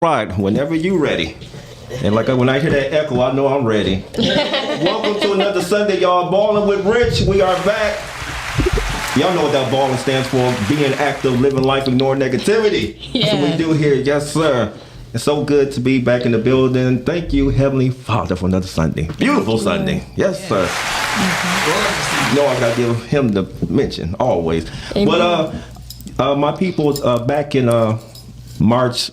Right, whenever you ready. And like when I hear that echo, I know I'm ready. Welcome to another Sunday, y'all. Ballin' with Rich. We are back. Y'all know what that Ballin' stands for. Being active, living life, ignoring negativity. Yeah. That's what we do here. Yes, sir. It's so good to be back in the building. Thank you, Heavenly Father, for another Sunday. Beautiful Sunday. Yes, sir. You know I gotta give him the mention always. Amen. But my people, back in March,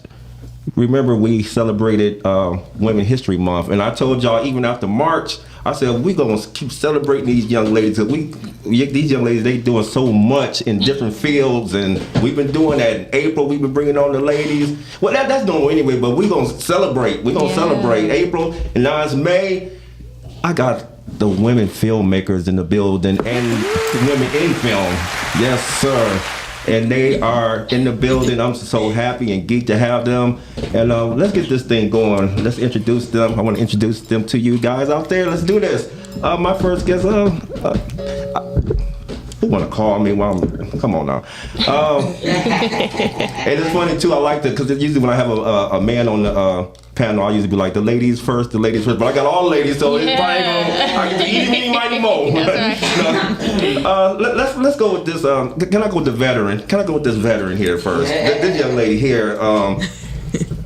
remember we celebrated Women's History Month, and I told y'all even after March, I said we're gonna keep celebrating these young ladies, because these young ladies, they doing so much in different fields, and we've been doing that in April. We've been bringing on the ladies. Well, that's normal anyway, but we're gonna celebrate. We're gonna celebrate April, and now it's May. I got the women filmmakers in the building and women in film. Yes, sir. And they are in the building. I'm so happy and geeked to have them. And let's get this thing going. Let's introduce them. I want to introduce them to you guys out there. Let's do this. My first guest, who want to call me? Come on now. And it's funny too. I like that because usually when I have a man on the panel, I usually be like the ladies first. But I got all ladies, so it's probably I get to eat mighty mo. Let's go with this. Can I go with the veteran? Can I go with this veteran here first? This young lady here.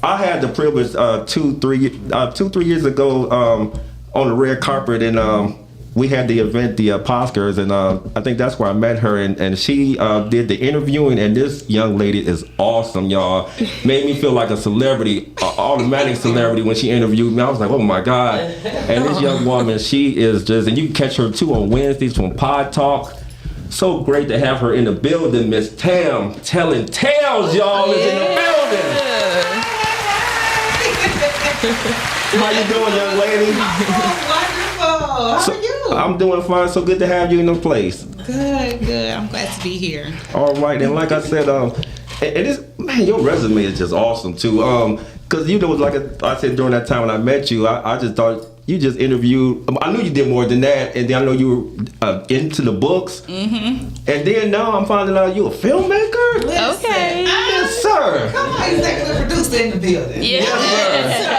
I had the privilege 2-3 years ago on the red carpet, and we had the event, the Oscars, and I think that's where I met her, and she did the interviewing, and this young lady is awesome, y'all. Made me feel like a celebrity, automatic celebrity when she interviewed me. I was like, oh my God. And this young woman, she is just, and you can catch her too on Wednesdays from Pod Talk. So great to have her in the building. Miss Tam telling tales, y'all, is in the building. How you doing, young lady? How are you? I'm doing fine. So good to have you in the place. Good. I'm glad to be here. All right, and like I said, man, your resume is just awesome too. Cause you know, like I said during that time when I met you, I just thought you just interviewed. I knew you did more than that, and then I know you were into the books. Mm-hmm. And then now I'm finding out you a filmmaker. Listen, okay. Yes, sir. Come on, executive producer in the building. Yeah. Yes, sir.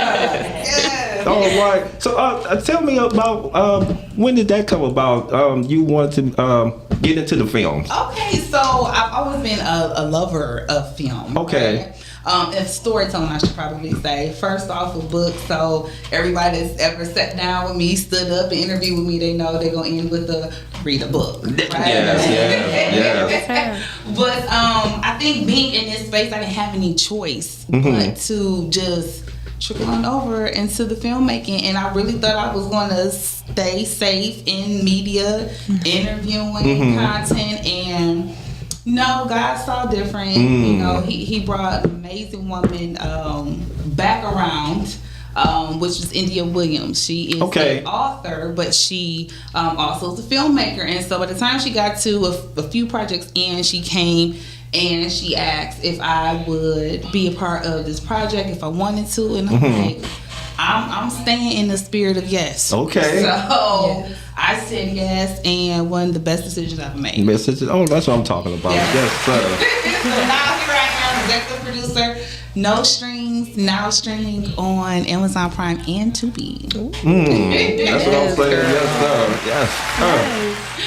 Yes. All right. So tell me about when did that come about? You wanted to get into the films. Okay, so I've always been a lover of film. Okay. Right? And storytelling, I should probably say. First off, a book. So everybody that's ever sat down with me, stood up and interviewed with me, they know they're gonna end with a read a book. Right? Yes. But I think being in this space, I didn't have any choice but to just trickle on over into the filmmaking, and I really thought I was going to stay safe in media, interviewing content, and no, God saw different. You know, he brought an amazing woman back around, which is India Williams. She is an author, but she also is a filmmaker, and so by the time she got to a few projects in, she came and she asked if I would be a part of this project, if I wanted to, and I'm like, I'm staying in the spirit of yes. Okay. So I said yes, and one of the best decisions I've made. Oh, that's what I'm talking about. Yes, sir. So now here I am, executive producer, no strings, now streaming on Amazon Prime and Tubi. That's what I'm saying. Yes, sir. Yes, sir.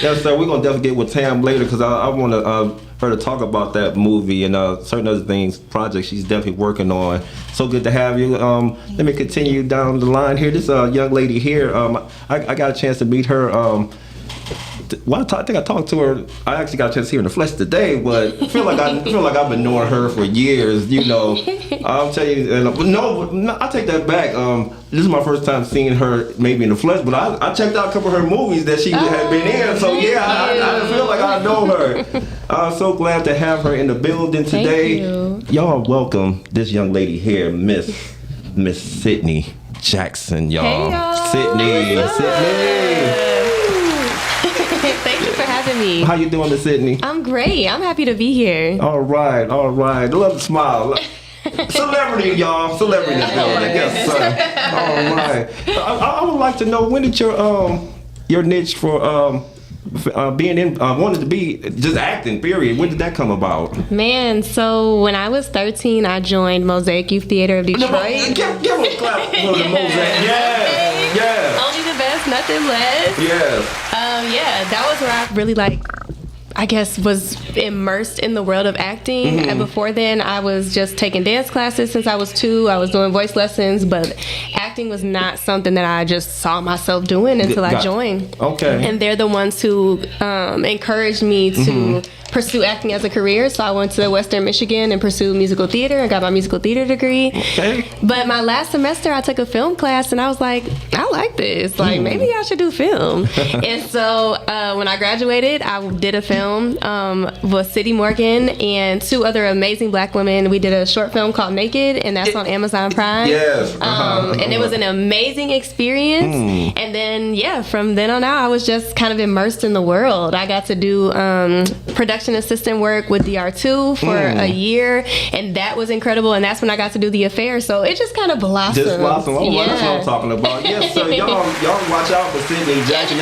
Yes, sir. We're gonna definitely get with Tam later because I want to her to talk about that movie and certain other things, projects she's definitely working on. So good to have you. Let me continue down the line here. This young lady here, I got a chance to meet her. Well, I think I talked to her. I actually got a chance to see her in the flesh today, but I feel like I've been knowing her for years. You know, I'll tell you. No, I take that back. This is my first time seeing her maybe in the flesh, but I checked out a couple of her movies that she had been in. So yeah, I feel like I know her. I'm so glad to have her in the building today. Thank you. Y'all welcome this young lady here, Miss Sydney Jackson, y'all. Hey, y'all. Sydney. Thank you for having me. How you doing, Miss Sydney? I'm great. I'm happy to be here. All right. Love the smile. Celebrity, y'all. Celebrity in the building. Yes, sir. All right. I would like to know, when did your niche for wanted to be just acting, period? When did that come about? Man, so when I was 13, I joined Mosaic Youth Theater of Detroit. Give a clap for the Mosaic. Yeah. Only the best, nothing less. Yeah. That was where I really I guess was immersed in the world of acting. And before then, I was just taking dance classes since I was 2. I was doing voice lessons, but acting was not something that I just saw myself doing until I joined. Okay. And they're the ones who encouraged me to pursue acting as a career. So I went to Western Michigan and pursued musical theater and got my musical theater degree. Okay. But my last semester, I took a film class and I was like, I like this. Like, maybe I should do film. And so when I graduated, I did a film with City Morgan and 2 other amazing black women. We did a short film called Naked, and that's on Amazon Prime. Yes. And it was an amazing experience. And then, from then on out, I was just kind of immersed in the world. I got to do production assistant work with DR2 for a year, and that was incredible. And that's when I got to do The Affair. So it just kind of blossomed. Just blossomed. Oh, well, that's what I'm talking about. Yes, sir. Y'all watch out for Sydney Jackson.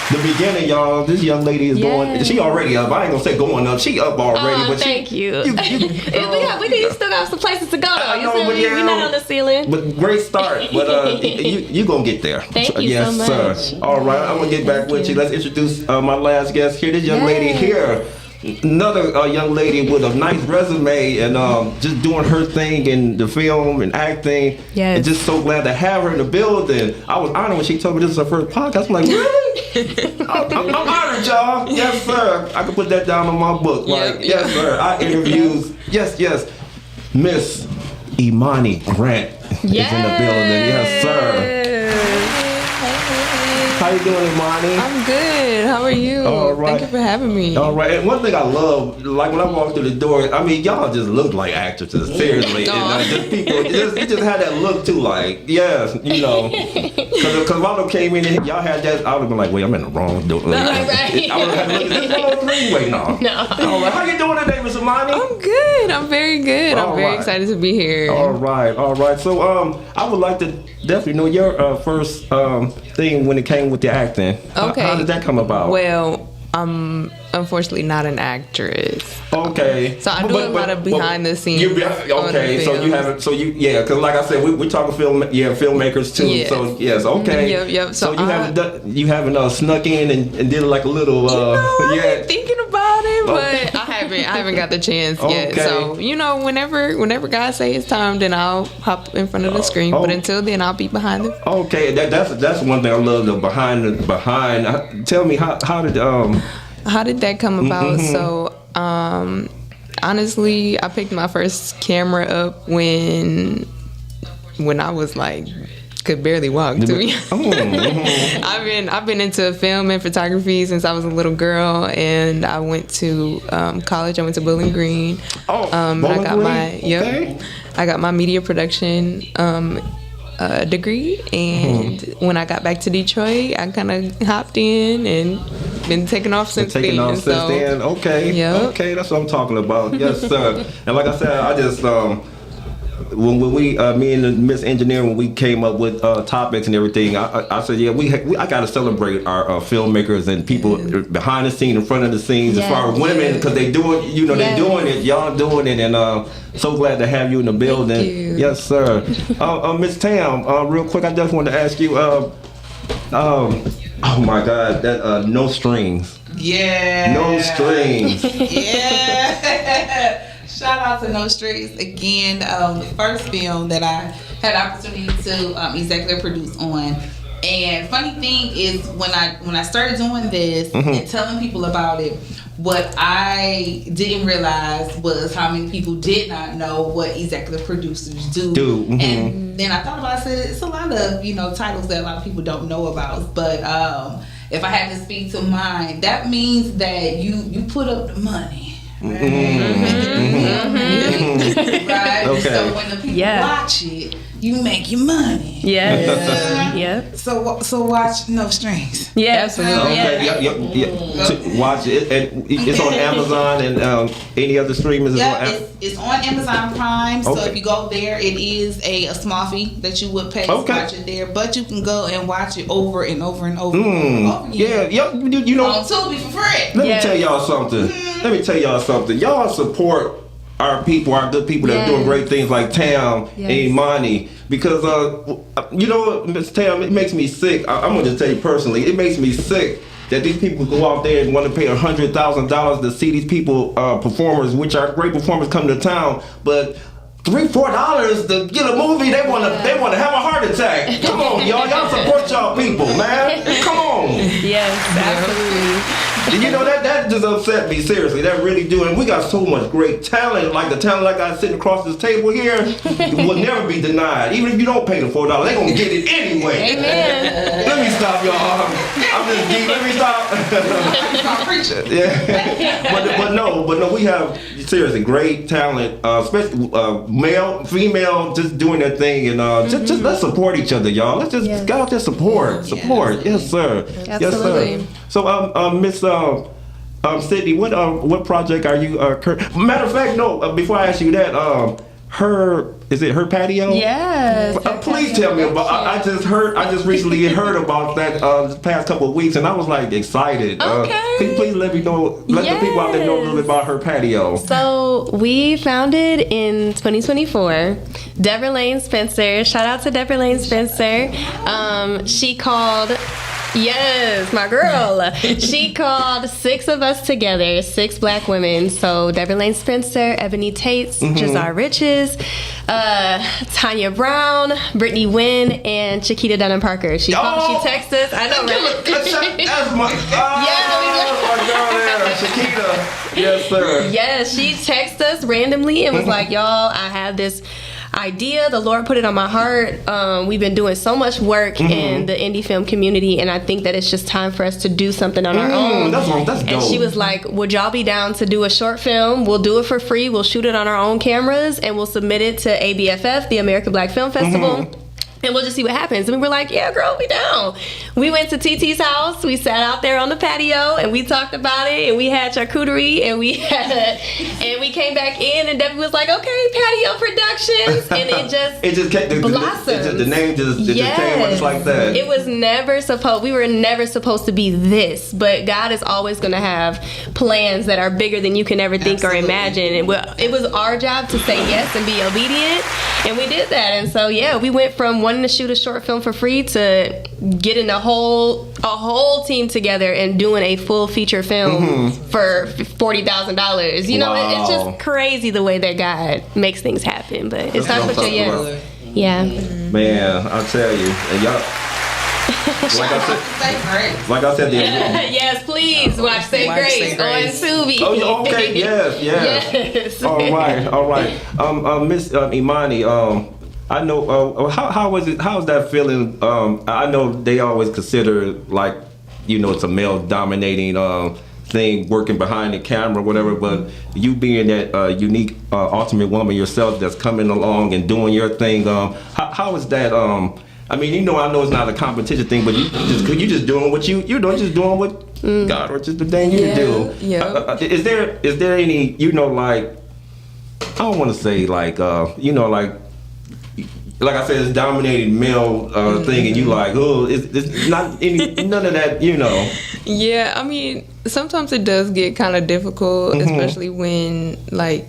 The beginning, y'all. This young lady is going. She already up. I ain't gonna say going up. She up already. But thank you. We still got some places to go though. You see me? We're not on the ceiling. But great start. But you gonna get there. Thank you so much. Yes, sir. All right, I'm gonna get back with you. Let's introduce my last guest here. This young lady here. Another young lady with a nice resume and just doing her thing in the film and acting. Yes. And just so glad to have her in the building. I was honored when she told me this is her first podcast. I'm like, really? I'm honored, y'all. Yes, sir. I can put that down on my book. Like, yes, sir. I interviews. Yes. Miss Imani Grant is in the building. Yes, sir. How you doing, Imani? I'm good. How are you? All right. Thank you for having me. All right. And one thing I love, like when I walk through the door, I mean, y'all just look like actresses, seriously. And just people, it just had that look too, like, yes, you know. Because if I came in and y'all had that, I would have been like, wait, I'm in the wrong door. Right. I would have had to look at this 103. Wait, no. All right. How you doing today, Miss Imani? I'm good. I'm very good. I'm very excited to be here. All right. So, I would like to definitely know your first thing when it came with the acting. Okay. How did that come about? Well, I'm unfortunately not an actress. Okay. So I do a lot of behind the scenes. Okay. So you haven't. So you because like I said, we're talking filmmakers too. Yes. So yes. Okay. Yep. So you haven't snuck in and did like a little. I've been thinking about it, but I haven't got the chance yet. So whenever guys say it's time, then I'll hop in front of the screen. But until then, I'll be behind the. Okay. That's one thing I love. The behind. Tell me how did that come about? So honestly, I picked my first camera up when I was like could barely walk, to be honest. I've been into film and photography since I was a little girl, and I went to college. I went to Ballin. And I got my media production degree, and when I got back to Detroit, I kind of hopped in and been taking off since then. Okay. Yep. Okay, that's what I'm talking about. Yes, sir. And like I said, I just when we me and Miss Engineer, when we came up with topics and everything, I said, I got to celebrate our filmmakers and people behind the scene, in front of the scenes, as far as women, because they doing, they doing it, y'all doing it, and so glad to have you in the building. Thank you. Yes, sir. Miss Tam, real quick, I just wanted to ask you, oh my God, that No Strings. Yeah. No Strings. Yeah. Shout out to No Strings again. The first film that I had opportunity to executive produce on. And funny thing is, when I started doing this and telling people about it, what I didn't realize was how many people did not know what executive producers do. And then I thought about it, I said, it's a lot of titles that a lot of people don't know about. But if I had to speak to mine, that means that you put up the money. Right? Okay. So when the people watch it, you make your money. Yes. Yep. So watch No Strings. Yeah, Absolutely. Okay, yep. To watch it, and it's on Amazon and any other streamers. Yeah, it's on Amazon Prime. So Okay. if you go there, it is a small fee that you would pay to watch it there. But you can go and watch it over and over and over and over again. Yeah, you know. On Tubi for free. Let me tell y'all something. Y'all support our people, our good people that are doing great things like Tam and Imani. Because, you know, Miss Tam, it makes me sick. I'm going to just tell you personally, it makes me sick that these people go out there and want to pay $100,000 to see these people, performers, which are great performers, come to town, but $3-4 to get a movie, they want to have a heart attack. Come on, y'all support y'all people, man. Come on. Yes, absolutely. You know, that just upset me, seriously. That really do. And we got so much great talent. Like the talent I got sitting across this table here will never be denied. Even if you don't pay the $4, they're going to get it anyway. Amen. Let me stop, y'all. I'm just geek. Let me stop. Yeah. But no, we have seriously great talent, especially male, female, just doing their thing. And just let's support each other, y'all. Let's just go out there, support. Yes, sir. Absolutely. Yes, sir. So, Miss Sydney, what project are you? Matter of fact, no. Before I ask you that, is it her patio? Yes. Please tell me about. I just recently heard about that the past couple of weeks, and I was like excited. Okay. Can you please let me know? Let the people out there know a little bit about her patio. So we founded in 2024. B.A.L.L.I.N Spencer. Shout out to B.A.L.L.I.N Spencer. She called. Yes, my girl. She called 6 of us together, 6 black women. So B.A.L.L.I.N Spencer, Ebony Tates, Jazar Riches, Tanya Brown, Brittany Wynn, and Chiquita Dunham Parker. She texted us. I know, right? That's my girl there, Chiquita. Yes, sir. Yes, she texted us randomly and was like, y'all, I have this idea. The Lord put it on my heart. We've been doing so much work in the indie film community, and I think that it's just time for us to do something on our own. That's dope. And she was like, would y'all be down to do a short film? We'll do it for free. We'll shoot it on our own cameras, and we'll submit it to ABFF, the American Black Film Festival. And we'll just see what happens. And we were like, yeah, girl, we down. We went to TT's house. We sat out there on the patio and we talked about it. And we had charcuterie and we came back in. And Debbie was like, okay, patio productions. And it just blossomed. The name just came just like that. It was we were never supposed to be this. But God is always going to have plans that are bigger than you can ever think or imagine. And it was our job to say yes and be obedient. And we did that. And so, yeah, we went from wanting to shoot a short film for free to getting a whole team together and doing a full feature film for $40,000. You know, it's just crazy the way that God makes things happen. But it's time to put your yes. Yeah. Man, I'll tell you, and y'all. Like I said, yes, please watch Say Grace on Tubi. Oh, okay, yes. All right. Miss Imani, I know. How was it? How's that feeling? I know they always consider like, it's a male dominating thing, working behind the camera, whatever. But you being that unique, ultimate woman yourself, that's coming along and doing your thing. How is that? I mean, I know it's not a competition thing, but you just doing what you're doing, just doing what God or just the thing you do. Yeah. Is there any, like, I don't want to say like, like I said, it's dominated male thing, and you like, it's not none of that, Yeah, I mean, sometimes it does get kind of difficult, especially when like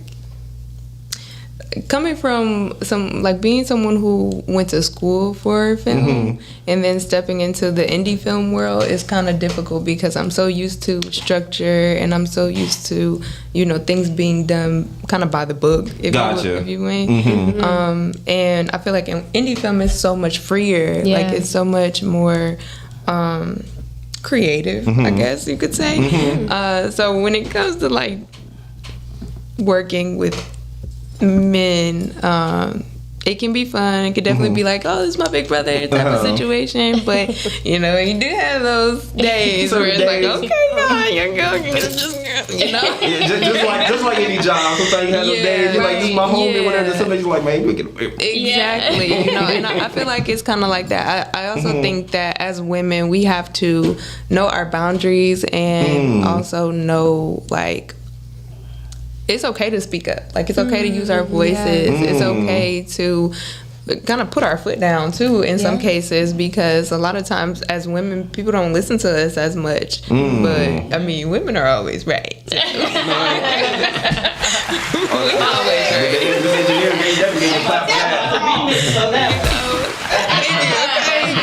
coming from being someone who went to school for film and then stepping into the indie film world is kind of difficult because I'm so used to structure and I'm so used to things being done kind of by the book, if you may. And I feel like in indie film is so much freer, like it's so much more creative, I guess you could say. So when it comes to like working with men, it can be fun. It could definitely be like, oh, this is my big brother type of situation. But, you know, you do have those days where it's like, okay, nah, young girl, you know? Yeah, just like any job. Sometimes you have those days, you're like, this is my homie, whatever. Sometimes you're like, man, you get away. Exactly. You know, and I feel like it's kind of like that. I also think that as women, we have to know our boundaries and also know, like, it's okay to speak up. Like, it's okay to use our voices. It's okay to kind of put our foot down too in some cases, because a lot of times as women, people don't listen to us as much. But I mean, women are always right. We always right.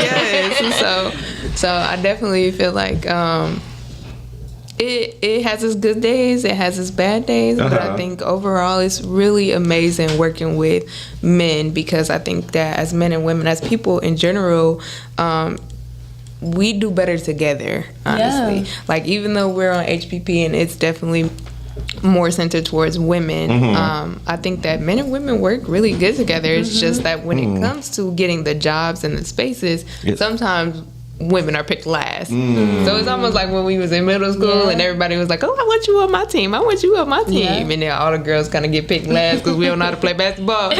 Yes. And so I definitely feel like it has its good days, it has its bad days, but I think overall it's really amazing working with men, because I think that as men and women, as people in general, we do better together, honestly. Yeah. Like, even though we're on HPP and it's definitely more centered towards women, I think that men and women work really good together. It's just that when it comes to getting the jobs and the spaces, sometimes women are picked last. So it's almost like when we was in middle school and everybody was like, oh, I want you on my team, I want you on my team, and then all the girls kind of get picked last because we don't know how to play basketball. So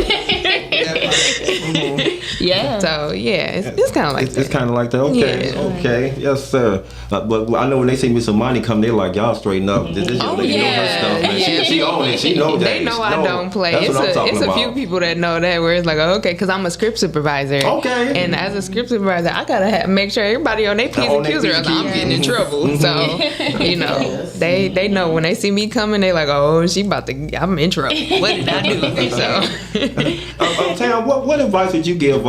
it's kind of like that. It's kind of like that. Okay, yes sir. But I know when they see Miss Amani come, they're like, y'all straighten up. This young lady know her stuff, man. She own it. She know that. They know I don't play. It's a few people that know that, where it's like, okay, because I'm a script supervisor. And as a script supervisor, I gotta make sure everybody on their P's and Q's, or else I'm getting in trouble. So, you know, they know when they see me coming, they like, oh, she about to, I'm in trouble. What did I do? So, Tam, what advice would you give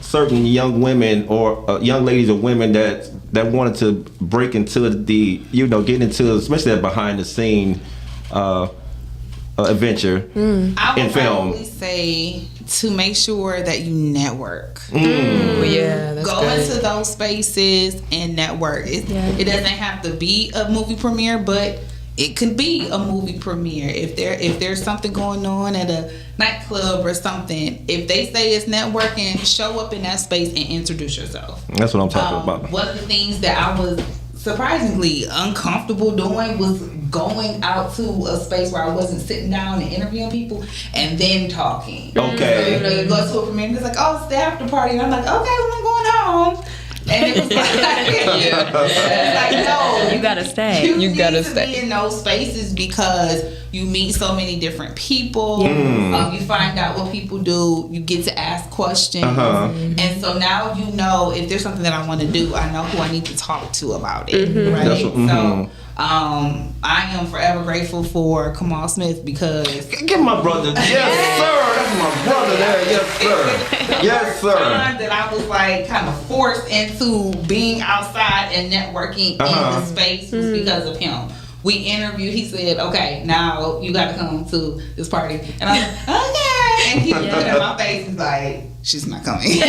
certain young women or young ladies or women that wanted to break into the, you know, get into, especially that behind the scene adventure in film? I would probably say to make sure that you network. That's go good. into those spaces and network. It doesn't have to be a movie premiere, but it could be a movie premiere. If there's something going on at a nightclub or something, if they say it's networking, show up in that space and introduce yourself. That's what I'm talking about. One of the things that I was surprisingly uncomfortable doing was going out to a space where I wasn't sitting down and interviewing people and then talking. Okay. So, you know, you go to a premiere and it's like, oh, it's the after party, and I'm like, okay, well, I'm going home. And it was like, it's like, no, you gotta stay. You gotta stay. Be in those spaces because you meet so many different people. You find out what people do. You get to ask questions, and so now you know if there's something that I want to do. I know who I need to talk to about it. Right. So. I am forever grateful for Kamal Smith, because give my brother, yes sir, that's my brother there, yes sir, yes sir. Time that I was like kind of forced into being outside and networking in the space was because of him. We interviewed. He said, "Okay, now you got to come to this party," and I was like, "Okay." And he looked at my face and was like, "She's not coming." And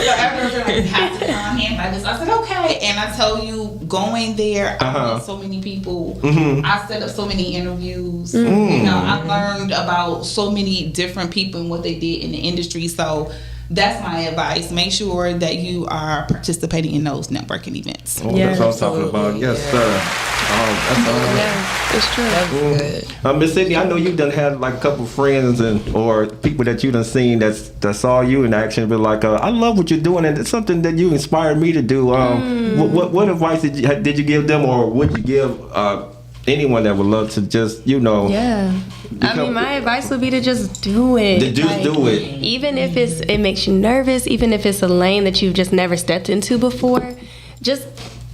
so after like, "You have to come in by this," I said, "Okay." And I tell you, going there, I met so many people. I set up so many interviews. You know, I learned about so many different people and what they did in the industry. So that's my advice. Make sure that you are participating in those networking events. That's what I'm talking about. Yes, sir. It's true. That's good. Miss Sydney, I know you done had like a couple friends or people that you done seen that saw you in action, but like, I love what you're doing, and it's something that you inspired me to do. What advice did you give them, or would you give anyone that would love to just, you know? I mean, my advice would be to just do it. Do it. Even if it makes you nervous, even if it's a lane that you've just never stepped into before, just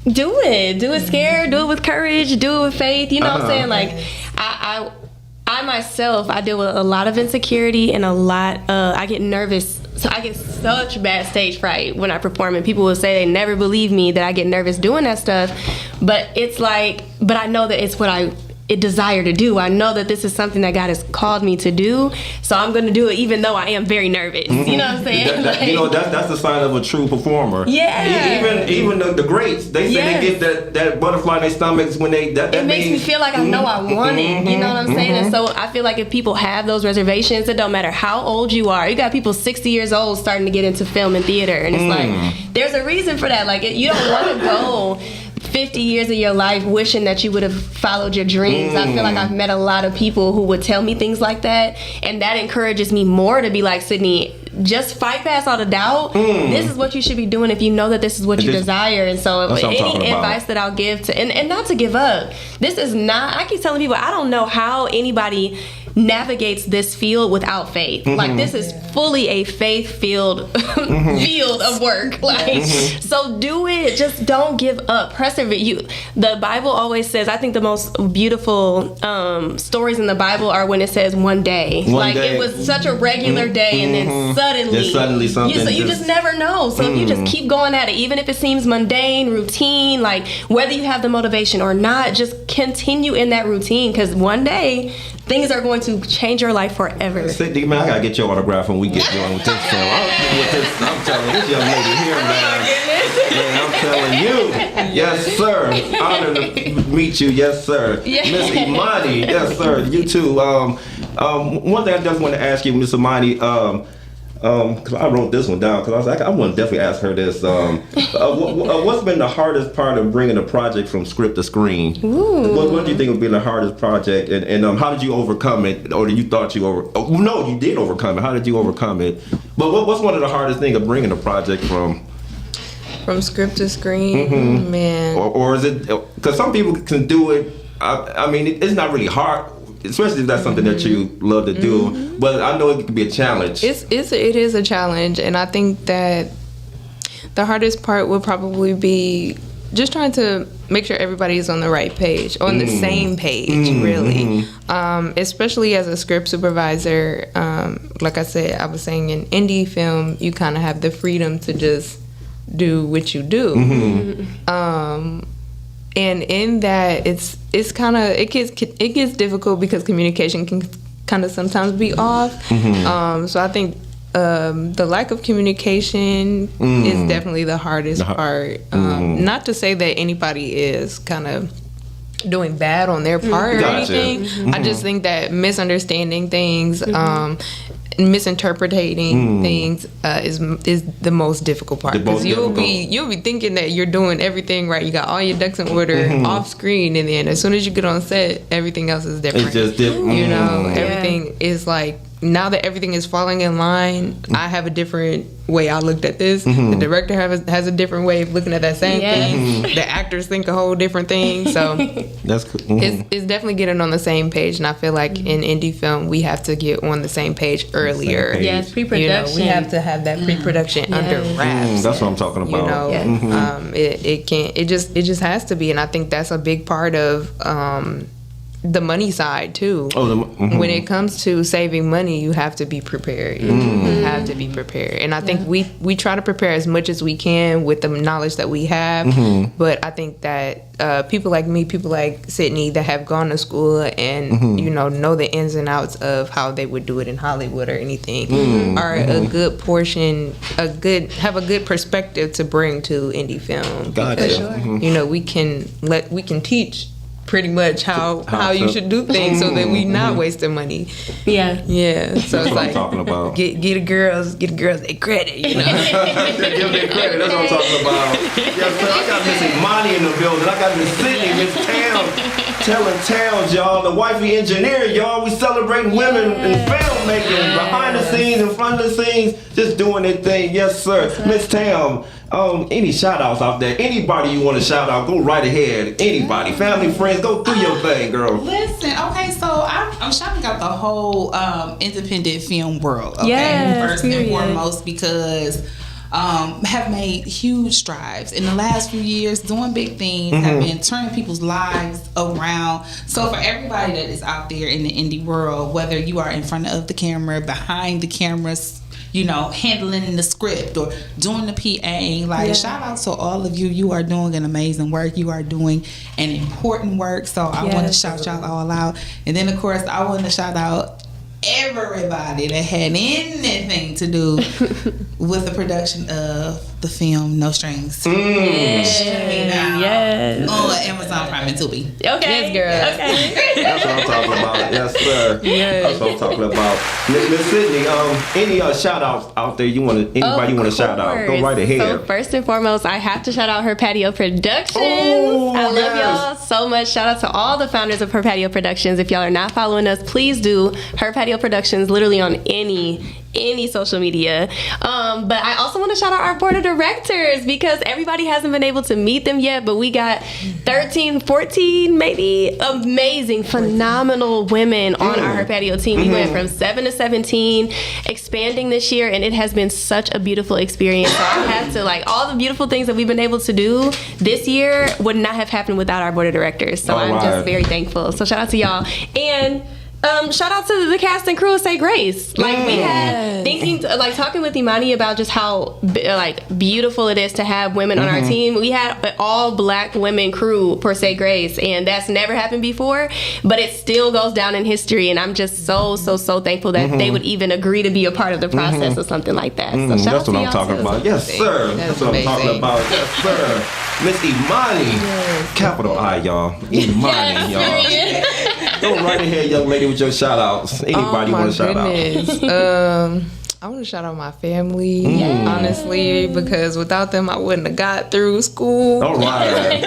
do it. Do it scared, do it with courage, do it with faith. You know what I'm saying? Like, I myself, I deal with a lot of insecurity and a lot, I get nervous. So I get such bad stage fright when I perform, and people will say they never believe me that I get nervous doing that stuff. But it's like, but I know that it's what desire to do. I know that this is something that God has called me to do, so I'm going to do it even though I am very nervous. You know what I'm saying? That's the sign of a true performer. Yeah. Even the greats, they say they get that butterfly in their stomachs when they. It makes me feel like I know I want it. You know what I'm saying? And so I feel like if people have those reservations, it don't matter how old you are. You got people 60 years old starting to get into film and theater, and it's like there's a reason for that. Like you don't want to go 50 years of your life wishing that you would have followed your dreams. I feel like I've met a lot of people who would tell me things like that, and that encourages me more to be like, Sydney, just fight past all the doubt. This is what you should be doing if you know that this is what you desire. And so any advice that I'll give to, and not to give up, this is not, I keep telling people, I don't know how anybody navigates this field without faith. Like this is fully a faith-filled field of work. Like so do it. Just don't give up. Persevere. The Bible always says, I think the most beautiful stories in the Bible are when it says one day. It was such a regular day, and then suddenly something. You just never know. So if you just keep going at it, even if it seems mundane, routine, like whether you have the motivation or not, just continue in that routine, because one day things are going to change your life forever. Sydney, man, I gotta get your autograph when we get going with this film. I'm telling this young lady here, man. I'm telling you, yes, sir. Honored to meet you, yes, sir. Miss Imani, yes, sir. You too. One thing I just want to ask you, Miss Imani, because I wrote this one down, because I was like, I want to definitely ask her this. What's been the hardest part of bringing a project from script to screen? What do you think would be the hardest project, and how did you overcome it, or you thought you no, you did overcome it. How did you overcome it? But what's one of the hardest things of bringing a project from script to screen? Man, or is it, because some people can do it? I mean, it's not really hard, especially if that's something that you love to do. But I know it can be a challenge. It is a challenge, and I think that the hardest part would probably be just trying to make sure everybody's on the right page, on the same page, really. Especially as a script supervisor, like I said, I was saying in indie film, you kind of have the freedom to just do what you do. And in that, it's kind of, it gets difficult because communication can kind of sometimes be off. So I think the lack of communication is definitely the hardest part. Not to say that anybody is kind of doing bad on their part or anything. I just think that misunderstanding things, misinterpreting things is the most difficult part, because you'll be thinking that you're doing everything right, you got all your ducks in order off screen, and then as soon as you get on set, everything else is different. It's just different. You know, everything is like, now that everything is falling in line, I have a different way I looked at this. The director has a different way of looking at that same thing. The actors think a whole different thing. So that's cool. It's definitely getting on the same page, and I feel like in indie film we have to get on the same page earlier. Yes, pre-production. We have to have that pre-production under wraps. That's what I'm talking about. You know, it just has to be, and I think that's a big part of the money side too. When it comes to saving money, you have to be prepared. You have to be prepared, and I think we try to prepare as much as we can with the knowledge that we have. But I think that people like me, people like Sydney, that have gone to school and you know the ins and outs of how they would do it in Hollywood or anything, are a good portion, have a good perspective to bring to indie film. Gotcha. You know, we can teach pretty much how you should do things so that we not wasting money. So that's it's what like, I'm talking about. Get the girls their credit, you know. Give them their credit. That's what I'm talking about. Yes, sir. I got Miss Imani in the building. I got Miss Sydney, Miss Tam, telling tales, y'all. The wifey engineer, y'all. We celebrating women in filmmaking, behind the scenes, in front of the scenes, just doing their thing. Yes, sir. Miss Tam, any shout outs out there? Anybody you want to shout out, go right ahead. Anybody, family, friends, go do your thing, girl. Listen, okay, so I'm shouting out the whole independent film world, okay, first and foremost, because have made huge strides in the last few years, doing big things, have been turning people's lives around. So for everybody that is out there in the indie world, whether you are in front of the camera, behind the cameras, handling the script or doing the PA. Like, shout out to all of you. You are doing an amazing work. You are doing an important work. So I want to shout y'all all out. And then, of course, I want to shout out everybody that had anything to do with the production of the film No Strings. Yes. On Amazon Prime and Tubi. Okay. Yes, girl. Okay. That's what I'm talking about. Yes, sir. Yes. That's what I'm talking about. Miss Sydney, any shout outs out there anybody you want to shout out? Go right ahead. So first and foremost, I have to shout out Her Patio Productions. I love y'all so much. Shout out to all the founders of Her Patio Productions. If y'all are not following us, please do. Her Patio Productions, literally on any social media. But I also want to shout out our board of directors, because everybody hasn't been able to meet them yet, but we got 13, 14 maybe amazing, phenomenal women on our Her Patio team. We went from 7 to 17, expanding this year, and it has been such a beautiful experience. So I have to, all the beautiful things that we've been able to do this year would not have happened without our board of directors. So I'm just very thankful. So shout out to y'all. And shout out to the cast and crew of Say Grace. We had talking with Imani about just how beautiful it is to have women on our team. We had an all black women crew for Say Grace, and that's never happened before, but it still goes down in history, and I'm just so thankful that they would even agree to be a part of the process or something like that. So shout out That's to what I'm y'all talking too. about. Yes, sir. That's what I'm talking about. Yes, sir. Miss Imani. Capital I, y'all. Imani, y'all. Go right ahead, young lady, with your shout outs. Anybody want to shout out? I want to shout out my family, honestly, because without them, I wouldn't have got through school. All right.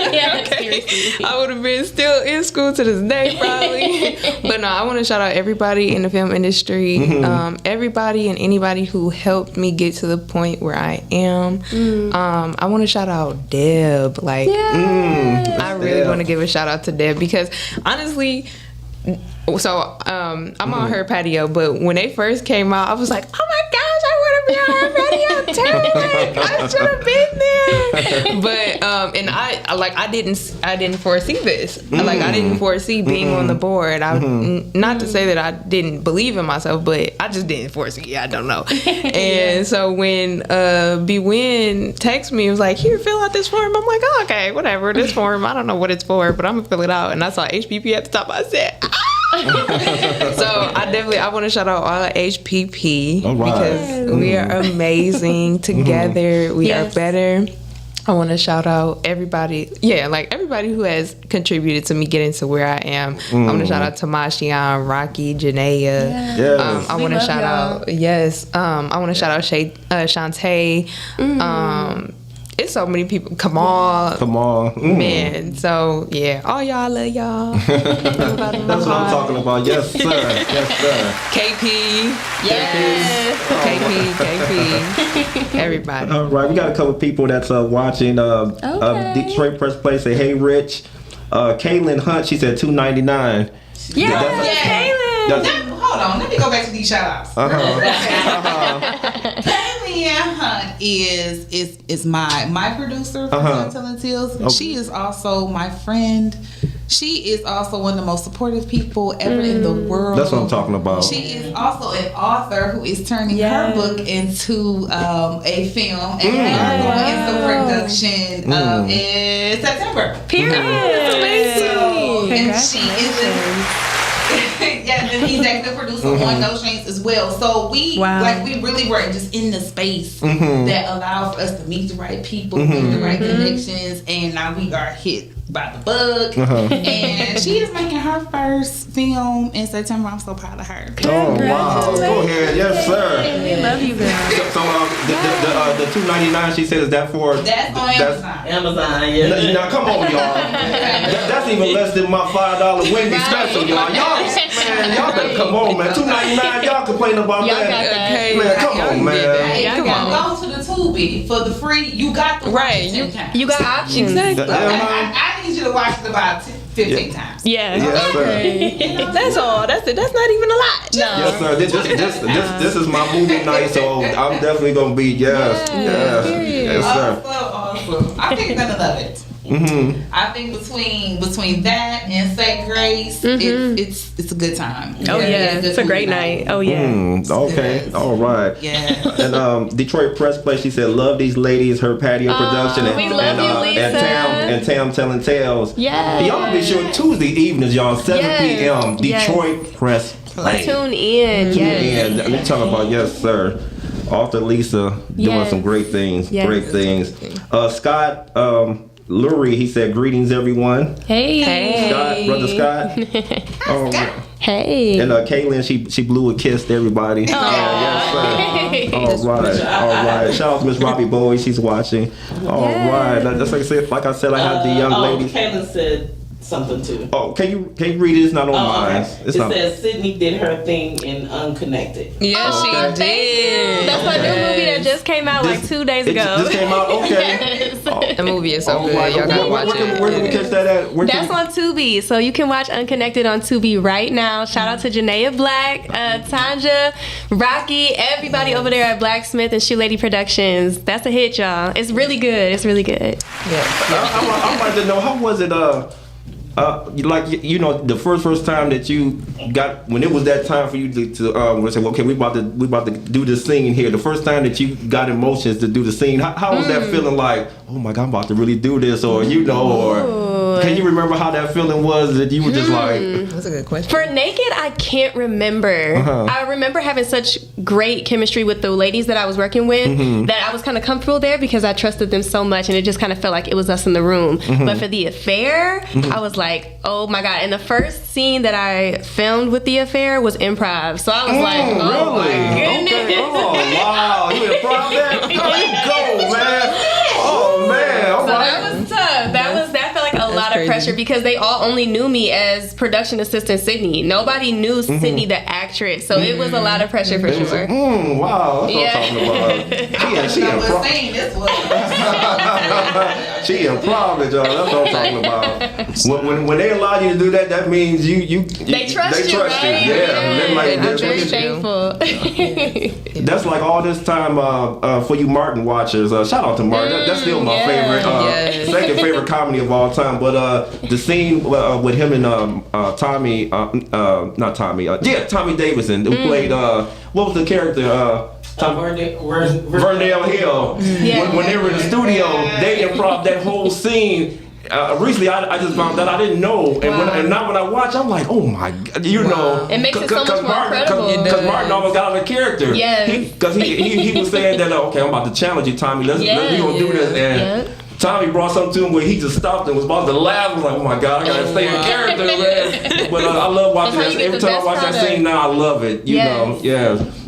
I would have been still in school to this day, probably. But no, I want to shout out everybody in the film industry, everybody and anybody who helped me get to the point where I am. I want to shout out Deb. I really want to give a shout out to Deb, because honestly, I'm on Her Patio, but when they first came out, I was like, oh my gosh, I want to be on Her Patio too. I should have been there. But and I didn't foresee this. I didn't foresee being on the board. Not to say that I didn't believe in myself, but I just didn't foresee it. I don't know. And so when B.A.L.L.I.N texted me, it was like, here, fill out this form. I'm like, oh, okay, whatever, this form, I don't know what it's for, but I'm gonna fill it out. And I saw HPP at the top. I said, so I want to shout out all of HPP, because we are amazing together. We are better. I want to shout out everybody, everybody who has contributed to me getting to where I am. I want to shout out to Mashian, Rocky, Janaea. I want to shout out, I want to shout out Shantae. It's so many people. Come on. Man. So, all y'all, love y'all. That's what I'm talking about. Yes, sir. Yes, sir. KP. KP. Everybody. All right. We got a couple people that's watching. Detroit Press Play say, hey, Rich. Kaylin Hunt, she said $2.99. Kaylin. Hold on. Let me go back to these shout outs. Ballin is my producer for Telling Tales. Okay. She is also my friend. She is also one of the most supportive people ever in the world. That's what I'm talking about. She is also an author who is turning her book into a film, and we are going into production in September. Period. That's amazing. And she is an executive producer on No Strings as well. So we really were just in the space that allowed us to meet the right people, make the right connections, and now we are hit by the bug. And she is making her first film in September. I'm so proud of her. Oh wow! Go ahead, yes sir. We love you, girl. So the $2.99 she said, is that for? That's on Amazon. Amazon, Now come on, y'all. That's even less than my $5 Wendy special, y'all. Y'all better come on, man. $2.99, y'all complain about that. Okay. Man, come on, man. Hey, come on, go to the Tubi for the free. You got the right. You got options. Exactly. I need you to watch it about 15 times. Yes, sir. That's all. That's it. That's not even a lot. No. Yes, sir. This is my movie night, so I'm definitely gonna be yes, sir. Awesome. I think you're gonna love it. I think between that and Say Grace, it's a good time. Oh yeah, it's a great night. Oh yeah. Okay, all right. Yeah. And Detroit Press Play, she said, love these ladies, her patio production, we love you, Lisa. and Tam Telling Tales. Yeah. Y'all be sure Tuesday evenings, y'all, 7 p.m. Detroit Press Play. Tune in. Yes. Yeah, we talking about, yes, sir. Author Lisa doing some great things. Yes. Great things. Scott Lurie, he said, greetings, everyone. Hey. Scott, brother Scott. Hey. And Caitlin, she blew a kiss to everybody. Yes, all right. Shout out to Miss Robbie Bowie, she's watching. All right. That's like I said, I have the young ladies. Caitlin said something too. Oh, can you read it? It's not on mine. Okay. It says Sydney did her thing in Unconnected. Yeah, she did. That's my new movie that just came out like 2 days ago. This came out? Okay. The movie is so good. Y'all gotta watch it. Where can we catch that at? That's on Tubi, so you can watch Unconnected on Tubi right now. Shout out to Janaea Black, Tanja, Rocky, everybody over there at Blacksmith and Shoe Lady Productions. That's a hit, y'all. It's really good. It's really good. Yeah. I wanted to know, how was it? Like, you know, the first time that you got, when it was that time for you to say, okay, we about to do this scene here. The first time that you got emotions to do the scene, how was that feeling? Like, oh my God, I'm about to really do this, or or can you remember how that feeling was that you were just like? That's a good question. For Naked, I can't remember. I remember having such great chemistry with the ladies that I was working with that I was kind of comfortable there because I trusted them so much, and it just kind of felt like it was us in the room. But for The Affair, I was like, oh my God. And the first scene that I filmed with The Affair was improv. So I was like, oh really? my goodness. Okay. Oh wow, you improv that? There you go, man. Oh man. All So right. that was tough. That felt like a lot of pressure because they all only knew me as production assistant Sydney. Nobody knew Sydney the actress. So it was a lot of pressure for sure. Wow. That's what I'm talking about. She improv. Saying this was. She improv, y'all. That's what I'm talking about. When they allow you to do that, that means you They trust you, right? Yeah. I'm very thankful. That's like all this time for you Martin watchers. Shout out to Martin. That's still my favorite, second favorite comedy of all time. But the scene with him and Tommy, not Tommy, Tommy Davidson, who played, what was the character? Vernell Hill. When they were in the studio, they improv that whole scene. Recently, I just found that I didn't know, and now when I watch, I'm like, oh my God, you know, it makes it so much more credible. Because Martin almost got out of character. Because he was saying that, okay, I'm about to challenge you, Tommy. We gonna do this, and Tommy brought something to him where he just stopped and was about to laugh. I was like, oh my God, I gotta stay in character, man. But I love watching that. Every time I watch that scene now, I love it. You know,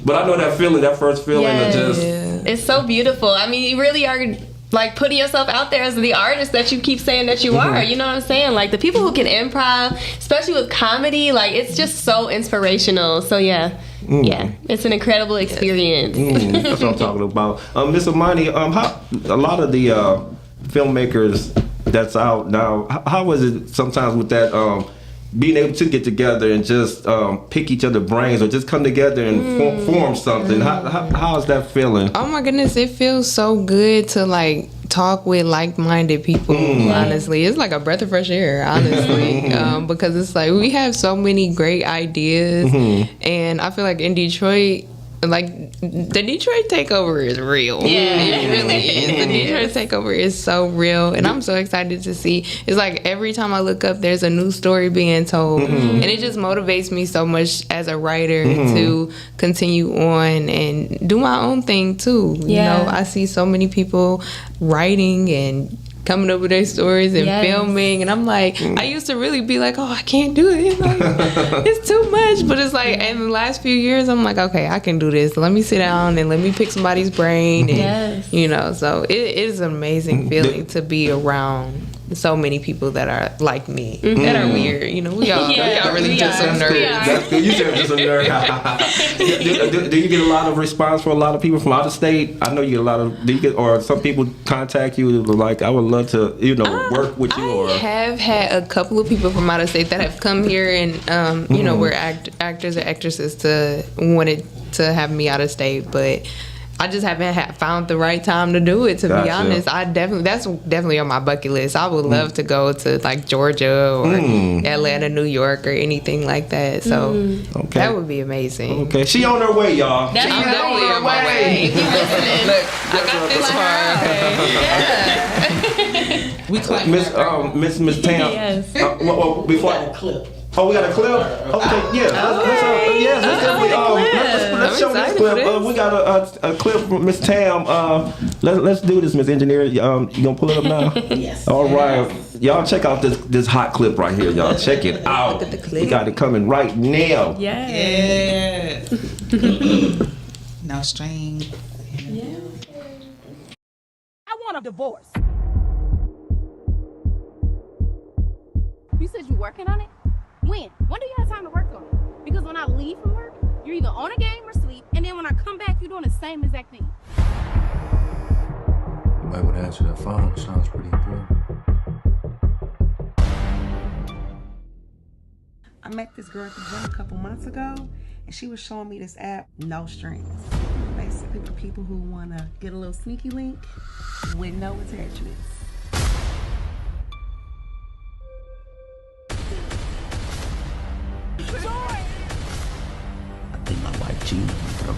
But I know that feeling, that first feeling of just. It's so beautiful. I mean, you really are like putting yourself out there as the artist that you keep saying that you are. You know what I'm saying? Like the people who can improv, especially with comedy, like it's just so inspirational. So yeah, it's an incredible experience. That's what I'm talking about. Miss Amani, how a lot of the filmmakers that's out now, how is it sometimes with that being able to get together and just pick each other's brains or just come together and form something? How's that feeling? Oh my goodness, it feels so good to like talk with like-minded people. Honestly, it's like a breath of fresh air, honestly. Because it's like we have so many great ideas, and I feel like in Detroit, like the Detroit takeover is real. It really is. The Detroit takeover is so real, and I'm so excited to see. It's like every time I look up, there's a new story being told, and it just motivates me so much as a writer to continue on and do my own thing too. You know, I see so many people writing and coming up with their stories and filming, and I'm like, I used to really be like, oh, I can't do it. Like, it's too much. But it's like, in the last few years, I'm like, okay, I can do this. Let me sit down and let me pick somebody's brain. And, you know, so it is an amazing feeling to be around so many people that are like me, that are weird. You know, we all really just some nerds. That's good. You said just a nerd. Do you get a lot of response from a lot of people from out of state? I know you get a lot of. Do you get, or some people contact you like, I would love to, you know, work with you? I have had a couple of people from out of state that have come here and you know, were actors or actresses wanted to have me out of state, but I just haven't found the right time to do it. To be honest, that's definitely on my bucket list. I would love to go to like Georgia or Atlanta, New York, or anything like that. So that would be amazing. Okay, she on her way, y'all. I'm definitely on my way. Look, I got this far. Miss Tam. Yes. Before We got a clip. Oh, we got a clip? Okay, let's show this clip. We got a clip from Miss Tam. Let's do this, Miss Engineer. You gonna pull it up now? Yes. All right. Y'all check out this hot clip right here, y'all. Check it out. Look at the clip. We got it coming right now. Yes. No strings. I want a divorce. You said you working on it? When? When do you have time to work on it? Because when I leave from work, you're either on a game or sleep, and then when I come back, you're doing the same exact thing. You might want to answer that phone. It sounds pretty important. I met this girl at the gym a couple months ago, and she was showing me this app, No Strings. Basically for people who want to get a little sneaky link with no attachments. I think my wife cheated on me, bro.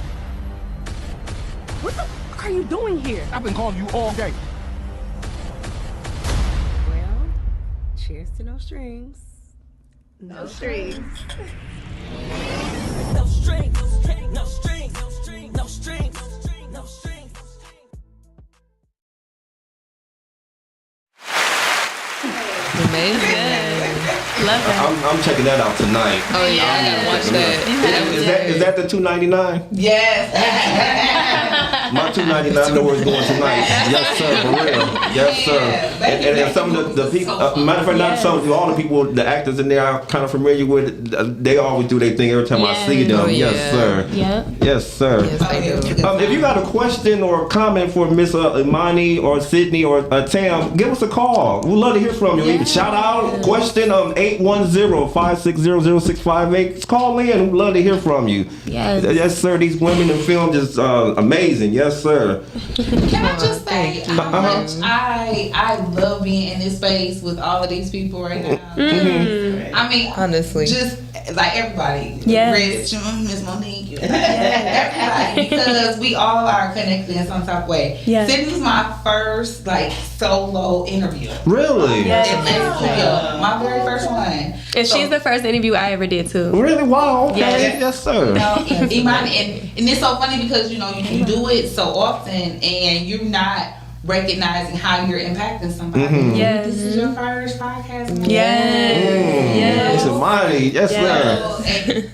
What the fuck are you doing here? I've been calling you all day. Well, cheers to No Strings. No strings. No strings, no strings, no strings, no strings, no strings, no strings. Amazing. Love that. I'm checking that out tonight. Oh yeah, I gotta watch that. Is that the $2.99? Yes. My $2.99 know where it's going tonight. Yes, sir, for real. Yes, sir. And some of the people, matter of fact, not some, all the people, the actors in there I'm kind of familiar with, they always do their thing every time I see them. Oh, yeah. Yes, sir. Yeah. Yes, sir. Yes, they do. If you got a question or a comment for Miss Imani or Sydney or Tam, give us a call. We'd love to hear from you. Even shout out, question 810-560-0658. Call in. We'd love to hear from you. Yes. Yes, sir. These women in film just amazing. Yes, sir. Can I just say how much I love being in this space with all of these people right now? I mean, Honestly. just like everybody. Yes. Rich, Miss Monique, everybody, because we all are connected in some type of way. Yes. Sydney's my first like solo interview. Really? Yes. My very first one. And she's the first interview I ever did too. Really? Wow. Okay. Yes. Yes, sir. And it's so funny because you do it so often and you're not recognizing how you're impacting somebody. Yes. This is your first podcast. Yes. It's Imani. Yes, sir.